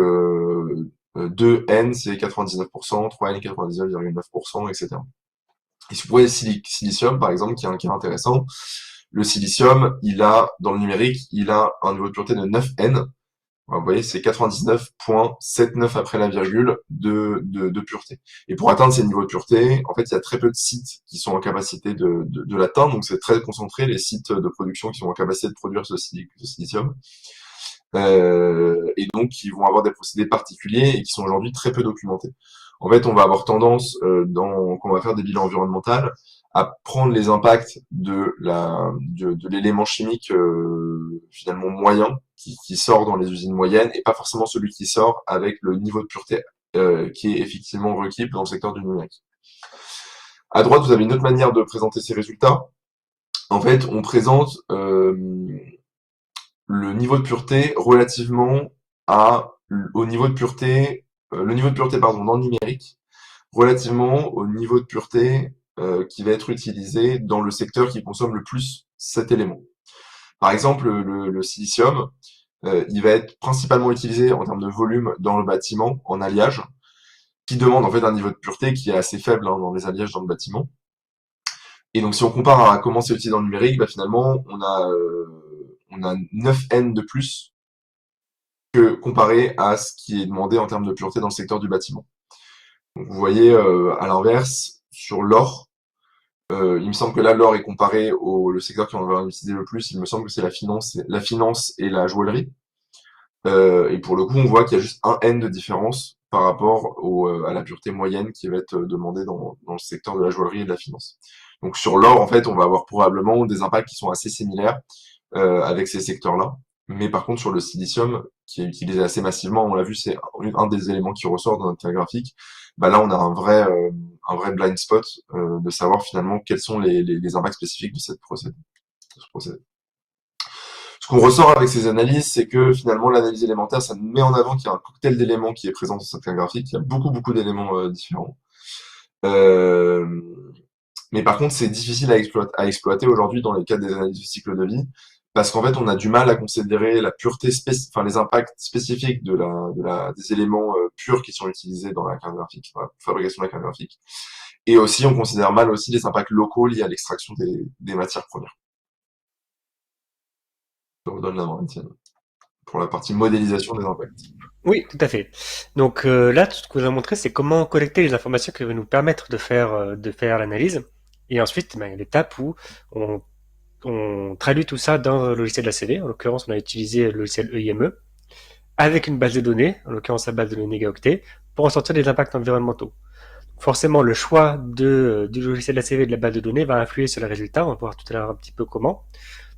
2N c'est 99%, 3N 99,9%, etc. Et si vous voyez le silicium, par exemple, qui est un cas intéressant, le silicium, dans le numérique, il a un niveau de pureté de 9N, Vous voyez, c'est 99,79 après la virgule de pureté. Et pour atteindre ces niveaux de pureté, en fait, il y a très peu de sites qui sont en capacité de l'atteindre. Donc, c'est très concentré, les sites de production qui sont en capacité de produire ce silicium. Et donc, qui vont avoir des procédés particuliers et qui sont aujourd'hui très peu documentés. En fait, on va avoir tendance, quand on va faire des bilans environnementaux, à prendre les impacts de l'élément chimique finalement moyen qui sort dans les usines moyennes et pas forcément celui qui sort avec le niveau de pureté qui est effectivement requis dans le secteur du numérique. À droite, vous avez une autre manière de présenter ces résultats. En fait, on présente le niveau de pureté relativement au niveau de pureté, le niveau de pureté pardon dans le numérique relativement au niveau de pureté qui va être utilisé dans le secteur qui consomme le plus cet élément. Par exemple, le silicium, il va être principalement utilisé en termes de volume dans le bâtiment en alliage, qui demande en fait un niveau de pureté qui est assez faible dans les alliages dans le bâtiment. Et donc si on compare à comment c'est utilisé dans le numérique, bah, finalement on a 9N de plus que comparé à ce qui est demandé en termes de pureté dans le secteur du bâtiment. Donc vous voyez à l'inverse, sur l'or, il me semble que là, l'or est comparé au le secteur qui en va utiliser le plus. Il me semble que c'est la finance et la joaillerie. Et pour le coup, on voit qu'il y a juste un N de différence par rapport à la pureté moyenne qui va être demandée dans le secteur de la joaillerie et de la finance. Donc sur l'or, en fait, on va avoir probablement des impacts qui sont assez similaires avec ces secteurs-là. Mais par contre, sur le silicium, qui est utilisé assez massivement, on l'a vu, c'est un des éléments qui ressort dans notre cas graphique. Bah là, on a un vrai blind spot de savoir finalement quels sont les impacts spécifiques de ce procédé. Ce qu'on ressort avec ces analyses, c'est que finalement, l'analyse élémentaire, ça met en avant qu'il y a un cocktail d'éléments qui est présent dans cette carte graphique. Il y a beaucoup d'éléments différents. Euh, mais par contre, c'est difficile à exploiter aujourd'hui dans les cadres des analyses de cycle de vie, parce qu'en fait, on a du mal à considérer la pureté enfin les impacts spécifiques des éléments purs qui sont utilisés dans la carte graphique, dans la fabrication de la carte graphique. Et aussi, on considère mal aussi les impacts locaux liés à l'extraction des matières premières. Je vous donne la main, Étienne, pour la partie modélisation des impacts. Oui, tout à fait. Donc là, tout ce que vous avez montré, c'est comment collecter les informations qui vont nous permettre de faire l'analyse. Et ensuite, ben, il y a l'étape où on traduit tout ça dans le logiciel de la CV. En l'occurrence, on a utilisé le logiciel EIME avec une base de données, en l'occurrence la base de données Gaoctet, pour en sortir des impacts environnementaux. Forcément, le choix du logiciel de la CV et de la base de données va influer sur les résultats. On va voir tout à l'heure un petit peu comment.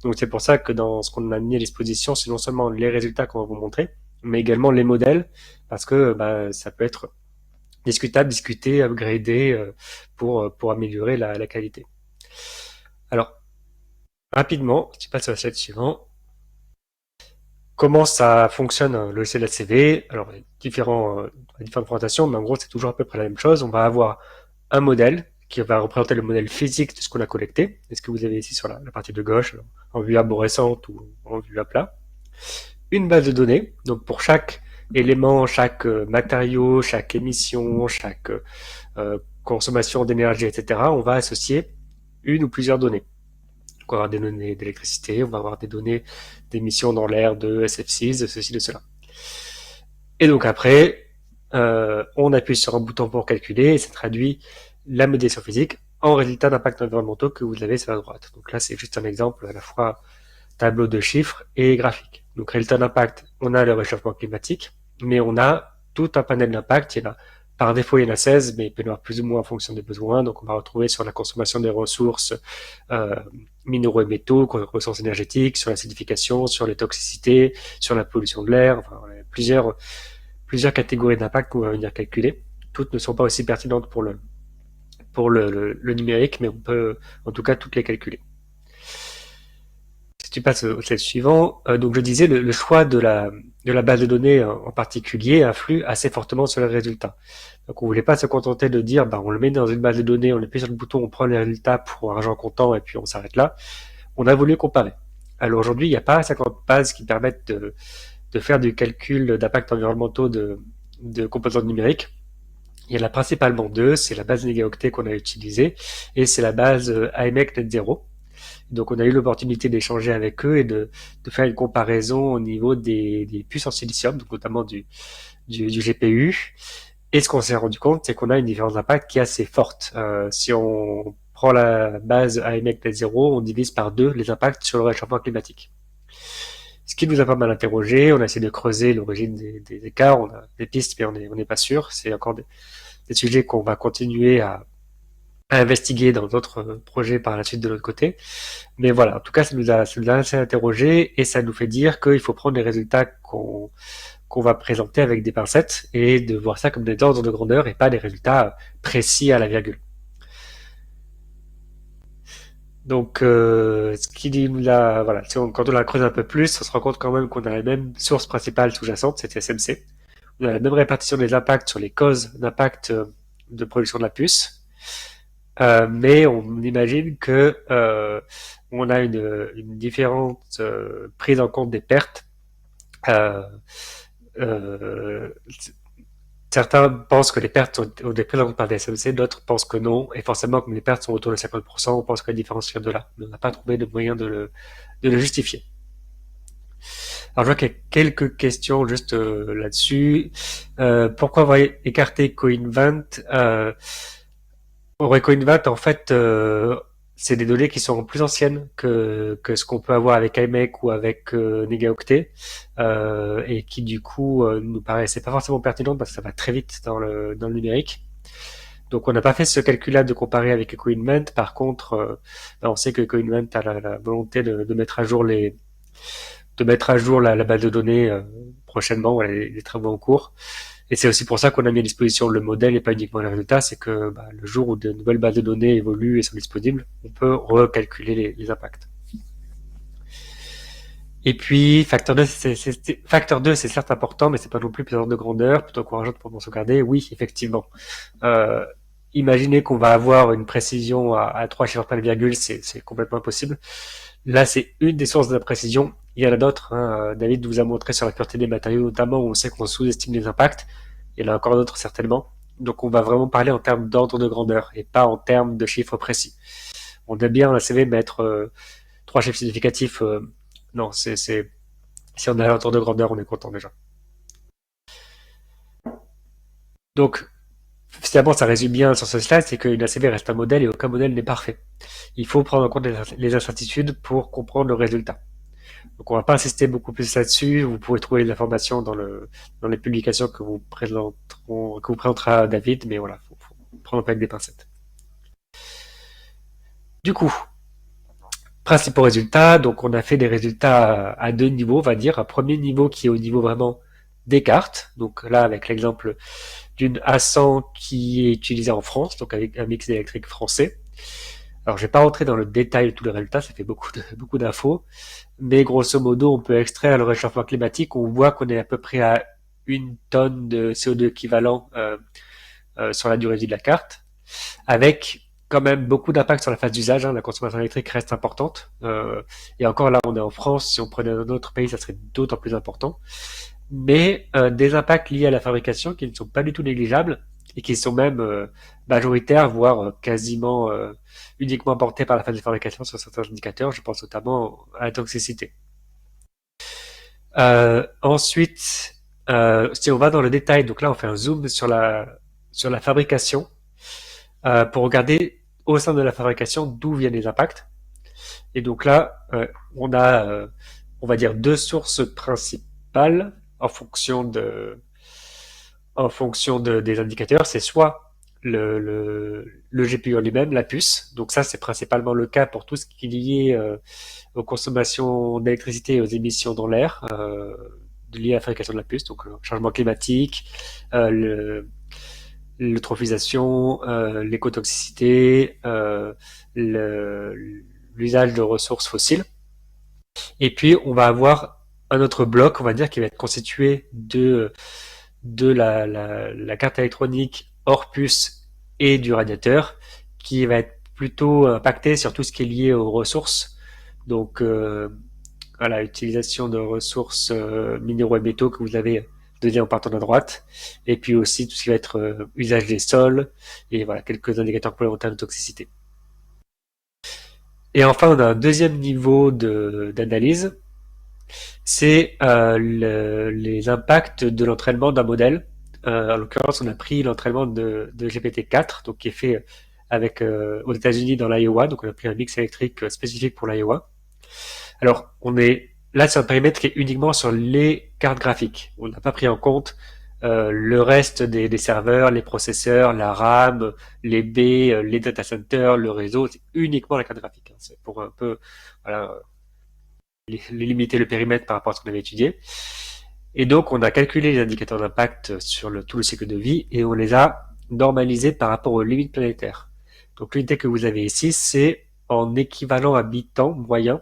Donc c'est pour ça que dans ce qu'on a mis à disposition, c'est non seulement les résultats qu'on va vous montrer, mais également les modèles, parce que bah, ça peut être discutable, discuté, upgradé pour améliorer la qualité. Alors, rapidement, si tu passes à la slide suivante, comment ça fonctionne le logiciel de la CV? Alors, différentes présentations, mais en gros, c'est toujours à peu près la même chose. On va avoir un modèle qui va représenter le modèle physique de ce qu'on a collecté. C'est ce que vous avez ici sur la partie de gauche, en vue arborescente ou en vue à plat. Une base de données, donc pour chaque élément, chaque matériau, chaque émission, chaque consommation d'énergie, etc., on va associer une ou plusieurs données. Donc, on va avoir des données d'électricité, on va avoir des données d'émissions dans l'air de SF6, de ceci, de cela. Et donc après, on appuie sur un bouton pour calculer et ça traduit la modélisation physique en résultat d'impacts environnementaux que vous avez sur la droite. Donc là, c'est juste un exemple à la fois tableau de chiffres et graphique. Donc résultat d'impact, on a le réchauffement climatique, mais on a tout un panel d'impact. Par défaut, il y en a 16, mais il peut y en avoir plus ou moins en fonction des besoins. Donc on va retrouver sur la consommation des ressources minéraux et métaux, ressources énergétiques, sur l'acidification, sur les toxicités, sur la pollution de l'air, enfin plusieurs catégories d'impact qu'on va venir calculer. Toutes ne sont pas aussi pertinentes pour le numérique, mais on peut en tout cas toutes les calculer. Si tu passes au slide suivant, donc je disais, le choix de la base de données en particulier influe assez fortement sur les résultats. Donc on voulait pas se contenter de dire, bah, on le met dans une base de données, on appuie sur le bouton, on prend les résultats pour argent comptant et puis on s'arrête là. On a voulu comparer. Alors aujourd'hui, il n'y a pas 50 bases qui permettent de faire du calcul d'impact environnementaux de composantes numériques. Il y en a principalement deux, c'est la base Negaoctet qu'on a utilisée et c'est la base AMEC Net Zero. Donc on a eu l'opportunité d'échanger avec eux et de faire une comparaison au niveau des puces en silicium, donc notamment du GPU. Et ce qu'on s'est rendu compte, c'est qu'on a une différence d'impact qui est assez forte. Si on prend la base AMEC net zéro, on divise par 2 les impacts sur le réchauffement climatique. Ce qui nous a pas mal interrogé, on a essayé de creuser l'origine des écarts, on a des pistes, mais on n'est pas sûr. C'est encore des sujets qu'on va continuer à investiguer dans d'autres projets par la suite de l'autre côté. Mais voilà, en tout cas, ça nous a assez interrogé et ça nous fait dire qu'il faut prendre les résultats qu'on va présenter avec des pincettes et de voir ça comme des ordres de grandeur et pas des résultats précis à la virgule. Donc, ce qui nous a, voilà, quand on la creuse un peu plus, on se rend compte quand même qu'on a la même source principale sous-jacente, c'est TSMC. On a la même répartition des impacts sur les causes d'impact de production de la puce, mais on imagine que on a une différente prise en compte des pertes. Euh, euh, Certains pensent que les pertes ont été prises en compte par des SMC, d'autres pensent que non, et forcément, comme les pertes sont autour de 50%, on pense que la différence vient de là. Mais on n'a pas trouvé de moyen de le justifier. Alors, je vois qu'il y a quelques questions juste là-dessus. Pourquoi avoir écarté CoinVent Pour CoinVent, en fait, c'est des données qui sont plus anciennes que ce qu'on peut avoir avec IMEC ou avec NegaOctet, et qui du coup nous paraissaient pas forcément pertinentes parce que ça va très vite dans le numérique. Donc on n'a pas fait ce calcul-là de comparer avec CoinVent. Par contre, on sait que CoinVent a la volonté de mettre à jour la base de données prochainement, voilà, les travaux en cours. Et c'est aussi pour ça qu'on a mis à disposition le modèle et pas uniquement les résultats. C'est que le jour où de nouvelles bases de données évoluent et sont disponibles, on peut recalculer les impacts. Et puis, facteur 2, c'est certes important, mais c'est pas non plus plus ordre de grandeur, plutôt encourageant pour nous sauvegarder. Oui, effectivement. Euh, Imaginez qu'on va avoir une précision à 3 chiffres par virgule, c'est complètement impossible. Là, c'est une des sources de la précision. Il y en a d'autres. Hein. David vous a montré sur la pureté des matériaux, notamment, où on sait qu'on sous-estime les impacts. Il y en a encore d'autres, certainement. Donc, on va vraiment parler en termes d'ordre de grandeur et pas en termes de chiffres précis. On aime bien dans la CV mettre 3 chiffres significatifs. Non, si on a l'ordre de grandeur, on est content déjà. Donc, finalement, ça résume bien sur ce slide, c'est qu'une ACV reste un modèle et aucun modèle n'est parfait. Il faut prendre en compte les incertitudes pour comprendre le résultat. Donc, on va pas insister beaucoup plus là-dessus. Vous pouvez trouver les informations dans les publications que vous présentera David, mais voilà, faut prendre un peu avec des pincettes. Du coup, principaux résultats. Donc, on a fait des résultats à 2 niveaux, on va dire. Un premier niveau qui est au niveau vraiment des cartes. Donc là, avec l'exemple d'une A100 qui est utilisée en France, donc avec un mix électrique français. Alors, je vais pas rentrer dans le détail de tous les résultats, ça fait beaucoup d'infos, mais grosso modo, on peut extraire le réchauffement climatique. On voit qu'on est à peu près à 1 tonne de CO2 équivalent sur la durée de vie de la carte, avec quand même beaucoup d'impact sur la phase d'usage. Hein, la consommation électrique reste importante. Et encore là, on est en France. Si on prenait un autre pays, ça serait d'autant plus important. Mais des impacts liés à la fabrication qui ne sont pas du tout négligeables et qui sont même majoritaires, voire quasiment uniquement apportés par la phase de fabrication sur certains indicateurs. Je pense notamment à la toxicité. Ensuite, si on va dans le détail, donc là on fait un zoom sur la fabrication pour regarder au sein de la fabrication d'où viennent les impacts. Et donc là, on a, on va dire, 2 sources principales en fonction des indicateurs. C'est soit le GPU en lui-même, la puce. Donc ça, c'est principalement le cas pour tout ce qui est lié aux consommations d'électricité et aux émissions dans l'air liées à la fabrication de la puce. Donc le changement climatique, l'eutrophisation, l'écotoxicité, l'usage de ressources fossiles. Et puis, on va avoir un autre bloc, on va dire, qui va être constitué de la carte électronique hors puce et du radiateur, qui va être plutôt impacté sur tout ce qui est lié aux ressources. Donc, voilà, utilisation de ressources minéraux et métaux que vous avez donné en partant de droite, et puis aussi tout ce qui va être usage des sols, et voilà, quelques indicateurs complémentaires de toxicité. Et enfin, on a un deuxième niveau d'analyse, c'est les impacts de l'entraînement d'un modèle. En l'occurrence, on a pris l'entraînement de GPT-4, donc qui est fait avec aux États-Unis dans l'Iowa, donc on a pris un mix électrique spécifique pour l'Iowa. Alors, on est là sur un périmètre qui est uniquement sur les cartes graphiques. On n'a pas pris en compte le reste des serveurs, les processeurs, la RAM, les baies, les data centers, le réseau. C'est uniquement la carte graphique. C'est pour un peu voilà, limiter le périmètre par rapport à ce qu'on avait étudié. Et donc, on a calculé les indicateurs d'impact sur tout le cycle de vie et on les a normalisés par rapport aux limites planétaires. Donc, l'unité que vous avez ici, c'est en équivalent habitant moyen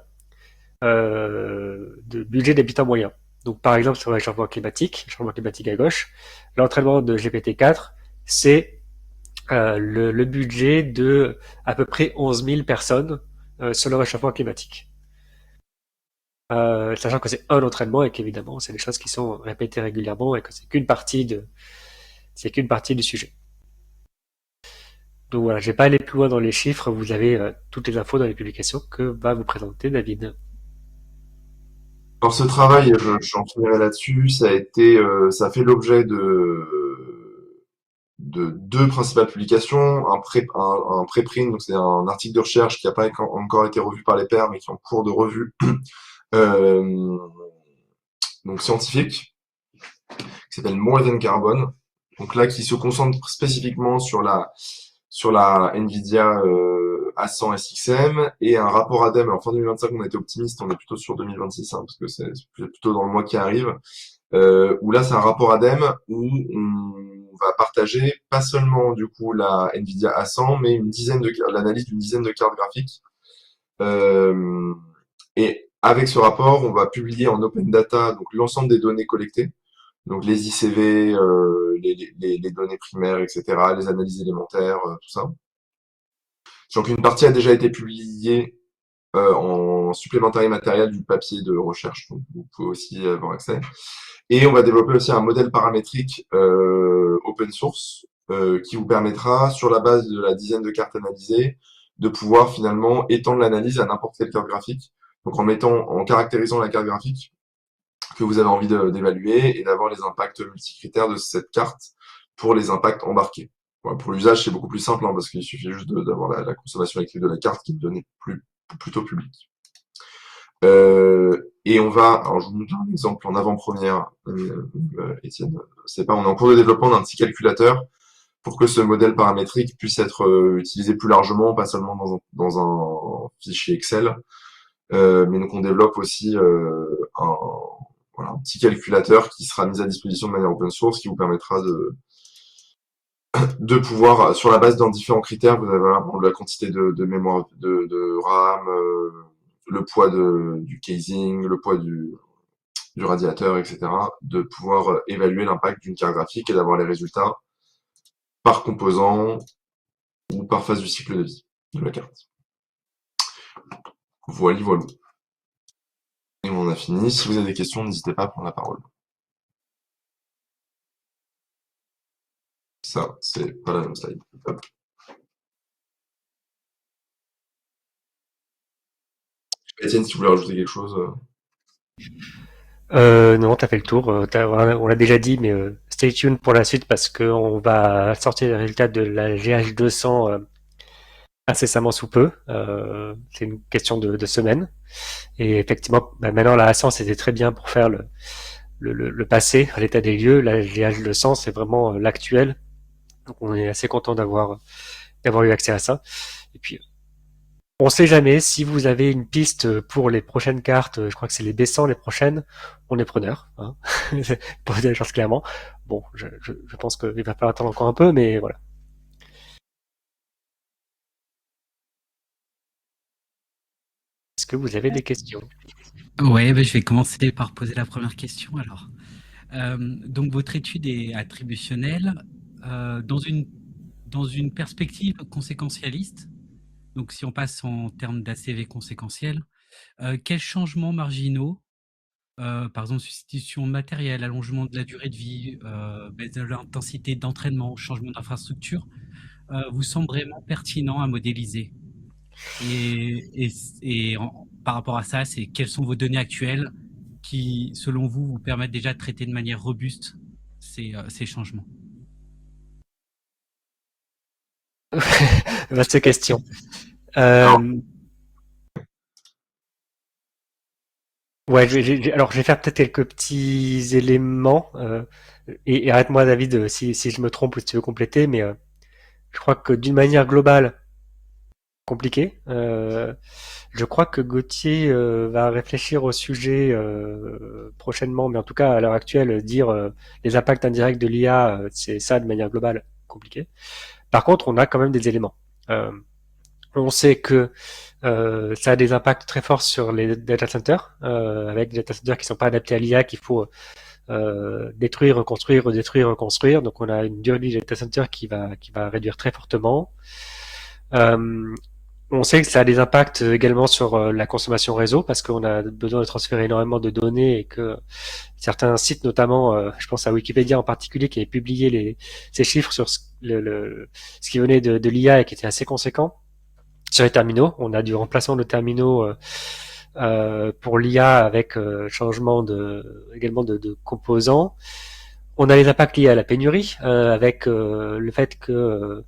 de budget d'habitant moyen. Donc, par exemple, sur le changement climatique à gauche, l'entraînement de GPT-4, c'est le budget de à peu près 11 000 personnes sur le réchauffement climatique. Sachant que c'est un entraînement et qu'évidemment, c'est des choses qui sont répétées régulièrement et que c'est qu'une partie du sujet. Donc voilà, je vais pas aller plus loin dans les chiffres, vous avez toutes les infos dans les publications que va vous présenter David. Alors ce travail, j'en finirai là-dessus, ça a fait l'objet de deux principales publications, un préprint, donc c'est un article de recherche qui n'a pas encore été revu par les pairs, mais qui est en cours de revue, euh, donc scientifique, qui s'appelle More Than Carbon. Donc là, qui se concentre spécifiquement sur la Nvidia A100 SXM et un rapport ADEME. Alors fin 2025, on a été optimiste, on est plutôt sur 2026, hein, parce que c'est plutôt dans le mois qui arrive. Où là, c'est un rapport ADEME où on va partager pas seulement du coup la Nvidia A100, mais l'analyse d'une dizaine de cartes graphiques. Euh, et avec ce rapport, on va publier en open data donc l'ensemble des données collectées, donc les ICV, les données primaires, etc., les analyses élémentaires, tout ça. Donc une partie a déjà été publiée en supplémentaire immatériel du papier de recherche, donc vous pouvez aussi avoir accès. Et on va développer aussi un modèle paramétrique open source qui vous permettra, sur la base de la dizaine de cartes analysées, de pouvoir finalement étendre l'analyse à n'importe quelle carte graphique. Donc en caractérisant la carte graphique que vous avez envie d'évaluer et d'avoir les impacts multicritères de cette carte pour les impacts embarqués. Voilà, pour l'usage, c'est beaucoup plus simple hein, parce qu'il suffit juste d'avoir la consommation électrique de la carte qui est une donnée plutôt publique. Et alors je vous montre un exemple en avant-première, Étienne. C'est pas, on est en cours de développement d'un petit calculateur pour que ce modèle paramétrique puisse être utilisé plus largement, pas seulement dans un fichier Excel. Mais donc on développe aussi un petit calculateur qui sera mis à disposition de manière open source, qui vous permettra de pouvoir, sur la base d'un différents critères, vous avez la quantité de mémoire de RAM, le poids du casing, le poids du radiateur, etc., de pouvoir évaluer l'impact d'une carte graphique et d'avoir les résultats par composant ou par phase du cycle de vie de la carte. Voilà, voilà. Et on a fini. Si vous avez des questions, n'hésitez pas à prendre la parole. Ça, c'est pas la même slide. Hop. Étienne, si tu voulais rajouter quelque chose. Non, t'as fait le tour. On l'a déjà dit, mais stay tuned pour la suite parce qu'on va sortir les résultats de la GH200 incessamment sous peu. C'est une question de semaines. Et effectivement, bah, maintenant la A100 c'était très bien pour faire le passé, l'état des lieux. La GH200 c'est vraiment l'actuel. Donc on est assez content d'avoir eu accès à ça. Et puis on sait jamais si vous avez une piste pour les prochaines cartes. Je crois que c'est les B100 les prochaines. On est preneur, hein, pour dire les choses clairement. Bon, je pense qu'il va falloir attendre encore un peu, mais voilà. Est-ce que vous avez des questions? Ouais, bah, je vais commencer par poser la première question alors. Donc votre étude est attributionnelle dans une perspective conséquentialiste. Donc si on passe en termes d'ACV conséquentiel, quels changements marginaux, par exemple substitution de matériel, allongement de la durée de vie, baisse de l'intensité d'entraînement, changement d'infrastructure, vous semblent vraiment pertinents à modéliser? Par rapport à ça, c'est quelles sont vos données actuelles qui, selon vous, vous permettent déjà de traiter de manière robuste ces changements? Vaste question. Alors, Euh, ouais, alors je vais faire peut-être quelques petits éléments. Et arrête-moi, David, si je me trompe ou si tu veux compléter, mais je crois que d'une manière globale, compliqué. Je crois que Gauthier va réfléchir au sujet prochainement, mais en tout cas à l'heure actuelle, dire les impacts indirects de l'IA, c'est ça de manière globale compliqué. Par contre, on a quand même des éléments. Euh, on sait que ça a des impacts très forts sur les data centers, avec des data centers qui sont pas adaptés à l'IA, qu'il faut détruire, reconstruire, redétruire, reconstruire. Donc on a une durée de vie des data centers qui va réduire très fortement. Euh, on sait que ça a des impacts également sur la consommation réseau parce qu'on a besoin de transférer énormément de données et que certains sites, notamment, je pense à Wikipédia en particulier, qui avait publié ces chiffres sur ce qui venait de l'IA et qui était assez conséquent sur les terminaux. On a du remplacement de terminaux pour l'IA avec changement également de composants. On a les impacts liés à la pénurie avec le fait que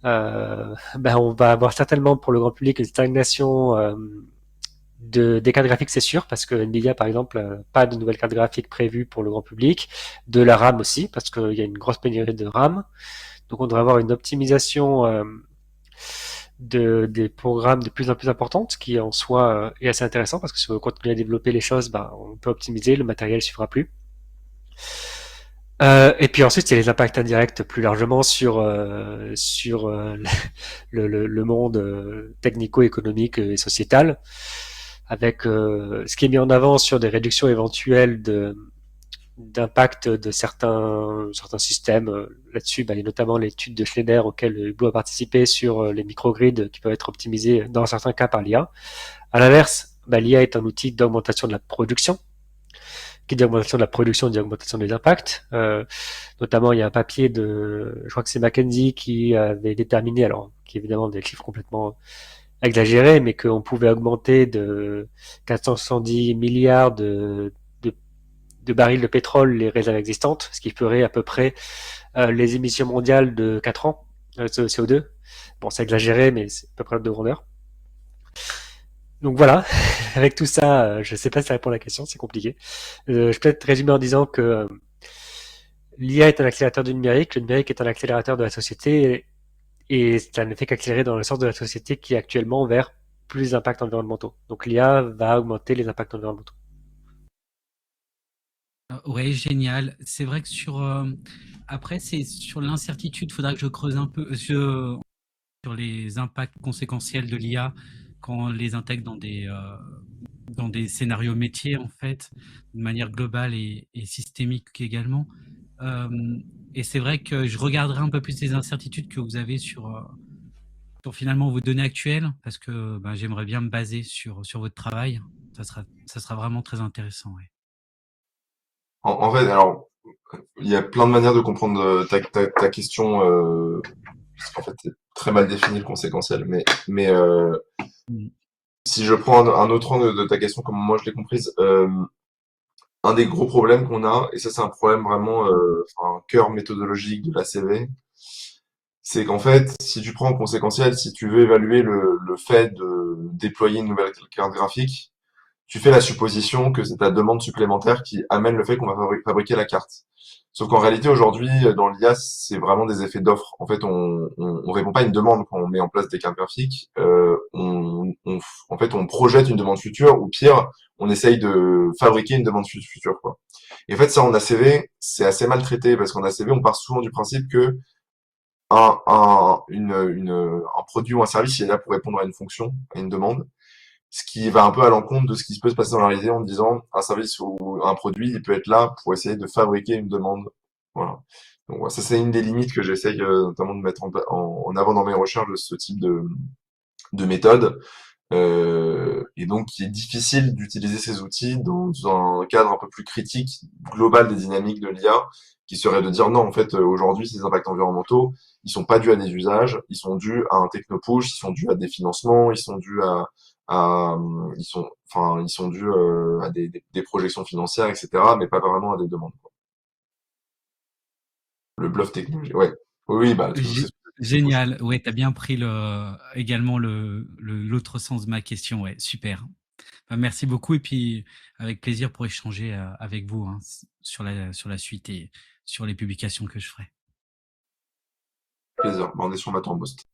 on va avoir certainement pour le grand public une stagnation des cartes graphiques, c'est sûr, parce que Nvidia, par exemple, pas de nouvelles cartes graphiques prévues pour le grand public, de la RAM aussi, parce qu'il y a une grosse pénurie de RAM. Donc on devrait avoir une optimisation des programmes de plus en plus importante, ce qui en soi est assez intéressant, parce que si on veut continuer à développer les choses, on peut optimiser, le matériel ne suffira plus. Et puis ensuite, il y a les impacts indirects plus largement sur le monde technico-économique et sociétal, avec ce qui est mis en avant sur des réductions éventuelles d'impact de certains systèmes. Là-dessus, il y a notamment l'étude de Schneider auquel Hublot a participé sur les microgrids qui peuvent être optimisés dans certains cas par l'IA. À l'inverse, l'IA est un outil d'augmentation de la production. Qui dit augmentation de la production dit augmentation des impacts. Notamment, il y a un papier je crois que c'est McKinsey qui avait déterminé, alors qui est évidemment des chiffres complètement exagérés, mais qu'on pouvait augmenter de 470 milliards de barils de pétrole les réserves existantes, ce qui ferait à peu près les émissions mondiales de 4 ans de CO2. Bon, c'est exagéré, mais c'est à peu près de grandeur. Donc voilà, avec tout ça, je ne sais pas si ça répond à la question, c'est compliqué. Je peux peut-être résumer en disant que l'IA est un accélérateur du numérique, le numérique est un accélérateur de la société, et ça ne fait qu'accélérer dans le sens de la société qui est actuellement vers plus d'impacts environnementaux. Donc l'IA va augmenter les impacts environnementaux. Ouais, génial. C'est vrai que après, c'est sur l'incertitude, il faudra que je creuse un peu sur les impacts conséquentiels de l'IA quand on les intègre dans des scénarios métiers, en fait, de manière globale et systémique également. Et c'est vrai que je regarderai un peu plus les incertitudes que vous avez sur finalement vos données actuelles, parce que j'aimerais bien me baser sur votre travail. Ça sera vraiment très intéressant. Ouais. en fait, alors, il y a plein de manières de comprendre ta question, parce qu'en fait, c'est très mal défini le conséquentiel. Mais Mm. si je prends un autre angle de ta question, comme moi je l'ai comprise, un des gros problèmes qu'on a, et ça c'est un problème vraiment, un cœur méthodologique de la CV, c'est qu'en fait, si tu prends en conséquentiel, si tu veux évaluer le fait de déployer une nouvelle carte graphique, tu fais la supposition que c'est ta demande supplémentaire qui amène le fait qu'on va fabriquer la carte. Sauf qu'en réalité, aujourd'hui, dans l'IA, c'est vraiment des effets d'offre. En fait, on répond pas à une demande quand on met en place des cartes graphiques. En fait, on projette une demande future, ou pire, on essaye de fabriquer une demande future, quoi. Et en fait, ça, en ACV, c'est assez mal traité parce qu'en ACV, on part souvent du principe que un produit ou un service, il est là pour répondre à une fonction, à une demande, ce qui va un peu à l'encontre de ce qui se peut se passer dans la réalité en disant un service ou un produit, il peut être là pour essayer de fabriquer une demande. Voilà. Donc voilà, ça c'est une des limites que j'essaye notamment de mettre en avant dans mes recherches de ce type de méthode. Et donc, il est difficile d'utiliser ces outils dans un cadre un peu plus critique, global des dynamiques de l'IA, qui serait de dire non, en fait, aujourd'hui, ces impacts environnementaux, ils sont pas dus à des usages, ils sont dus à un techno-push, ils sont dus à des financements, ils sont dus ils sont dus à des projections financières, etc., mais pas vraiment à des demandes, quoi. Le bluff technologique, ouais. Oui, oui, bah, c'est push. Génial. Ouais, tu as bien pris également l'autre sens de ma question. Ouais, super. Bah, merci beaucoup et puis avec plaisir pour échanger avec vous hein, sur la suite et sur les publications que je ferai. Plaisir. Bah, on est sur ma Bost.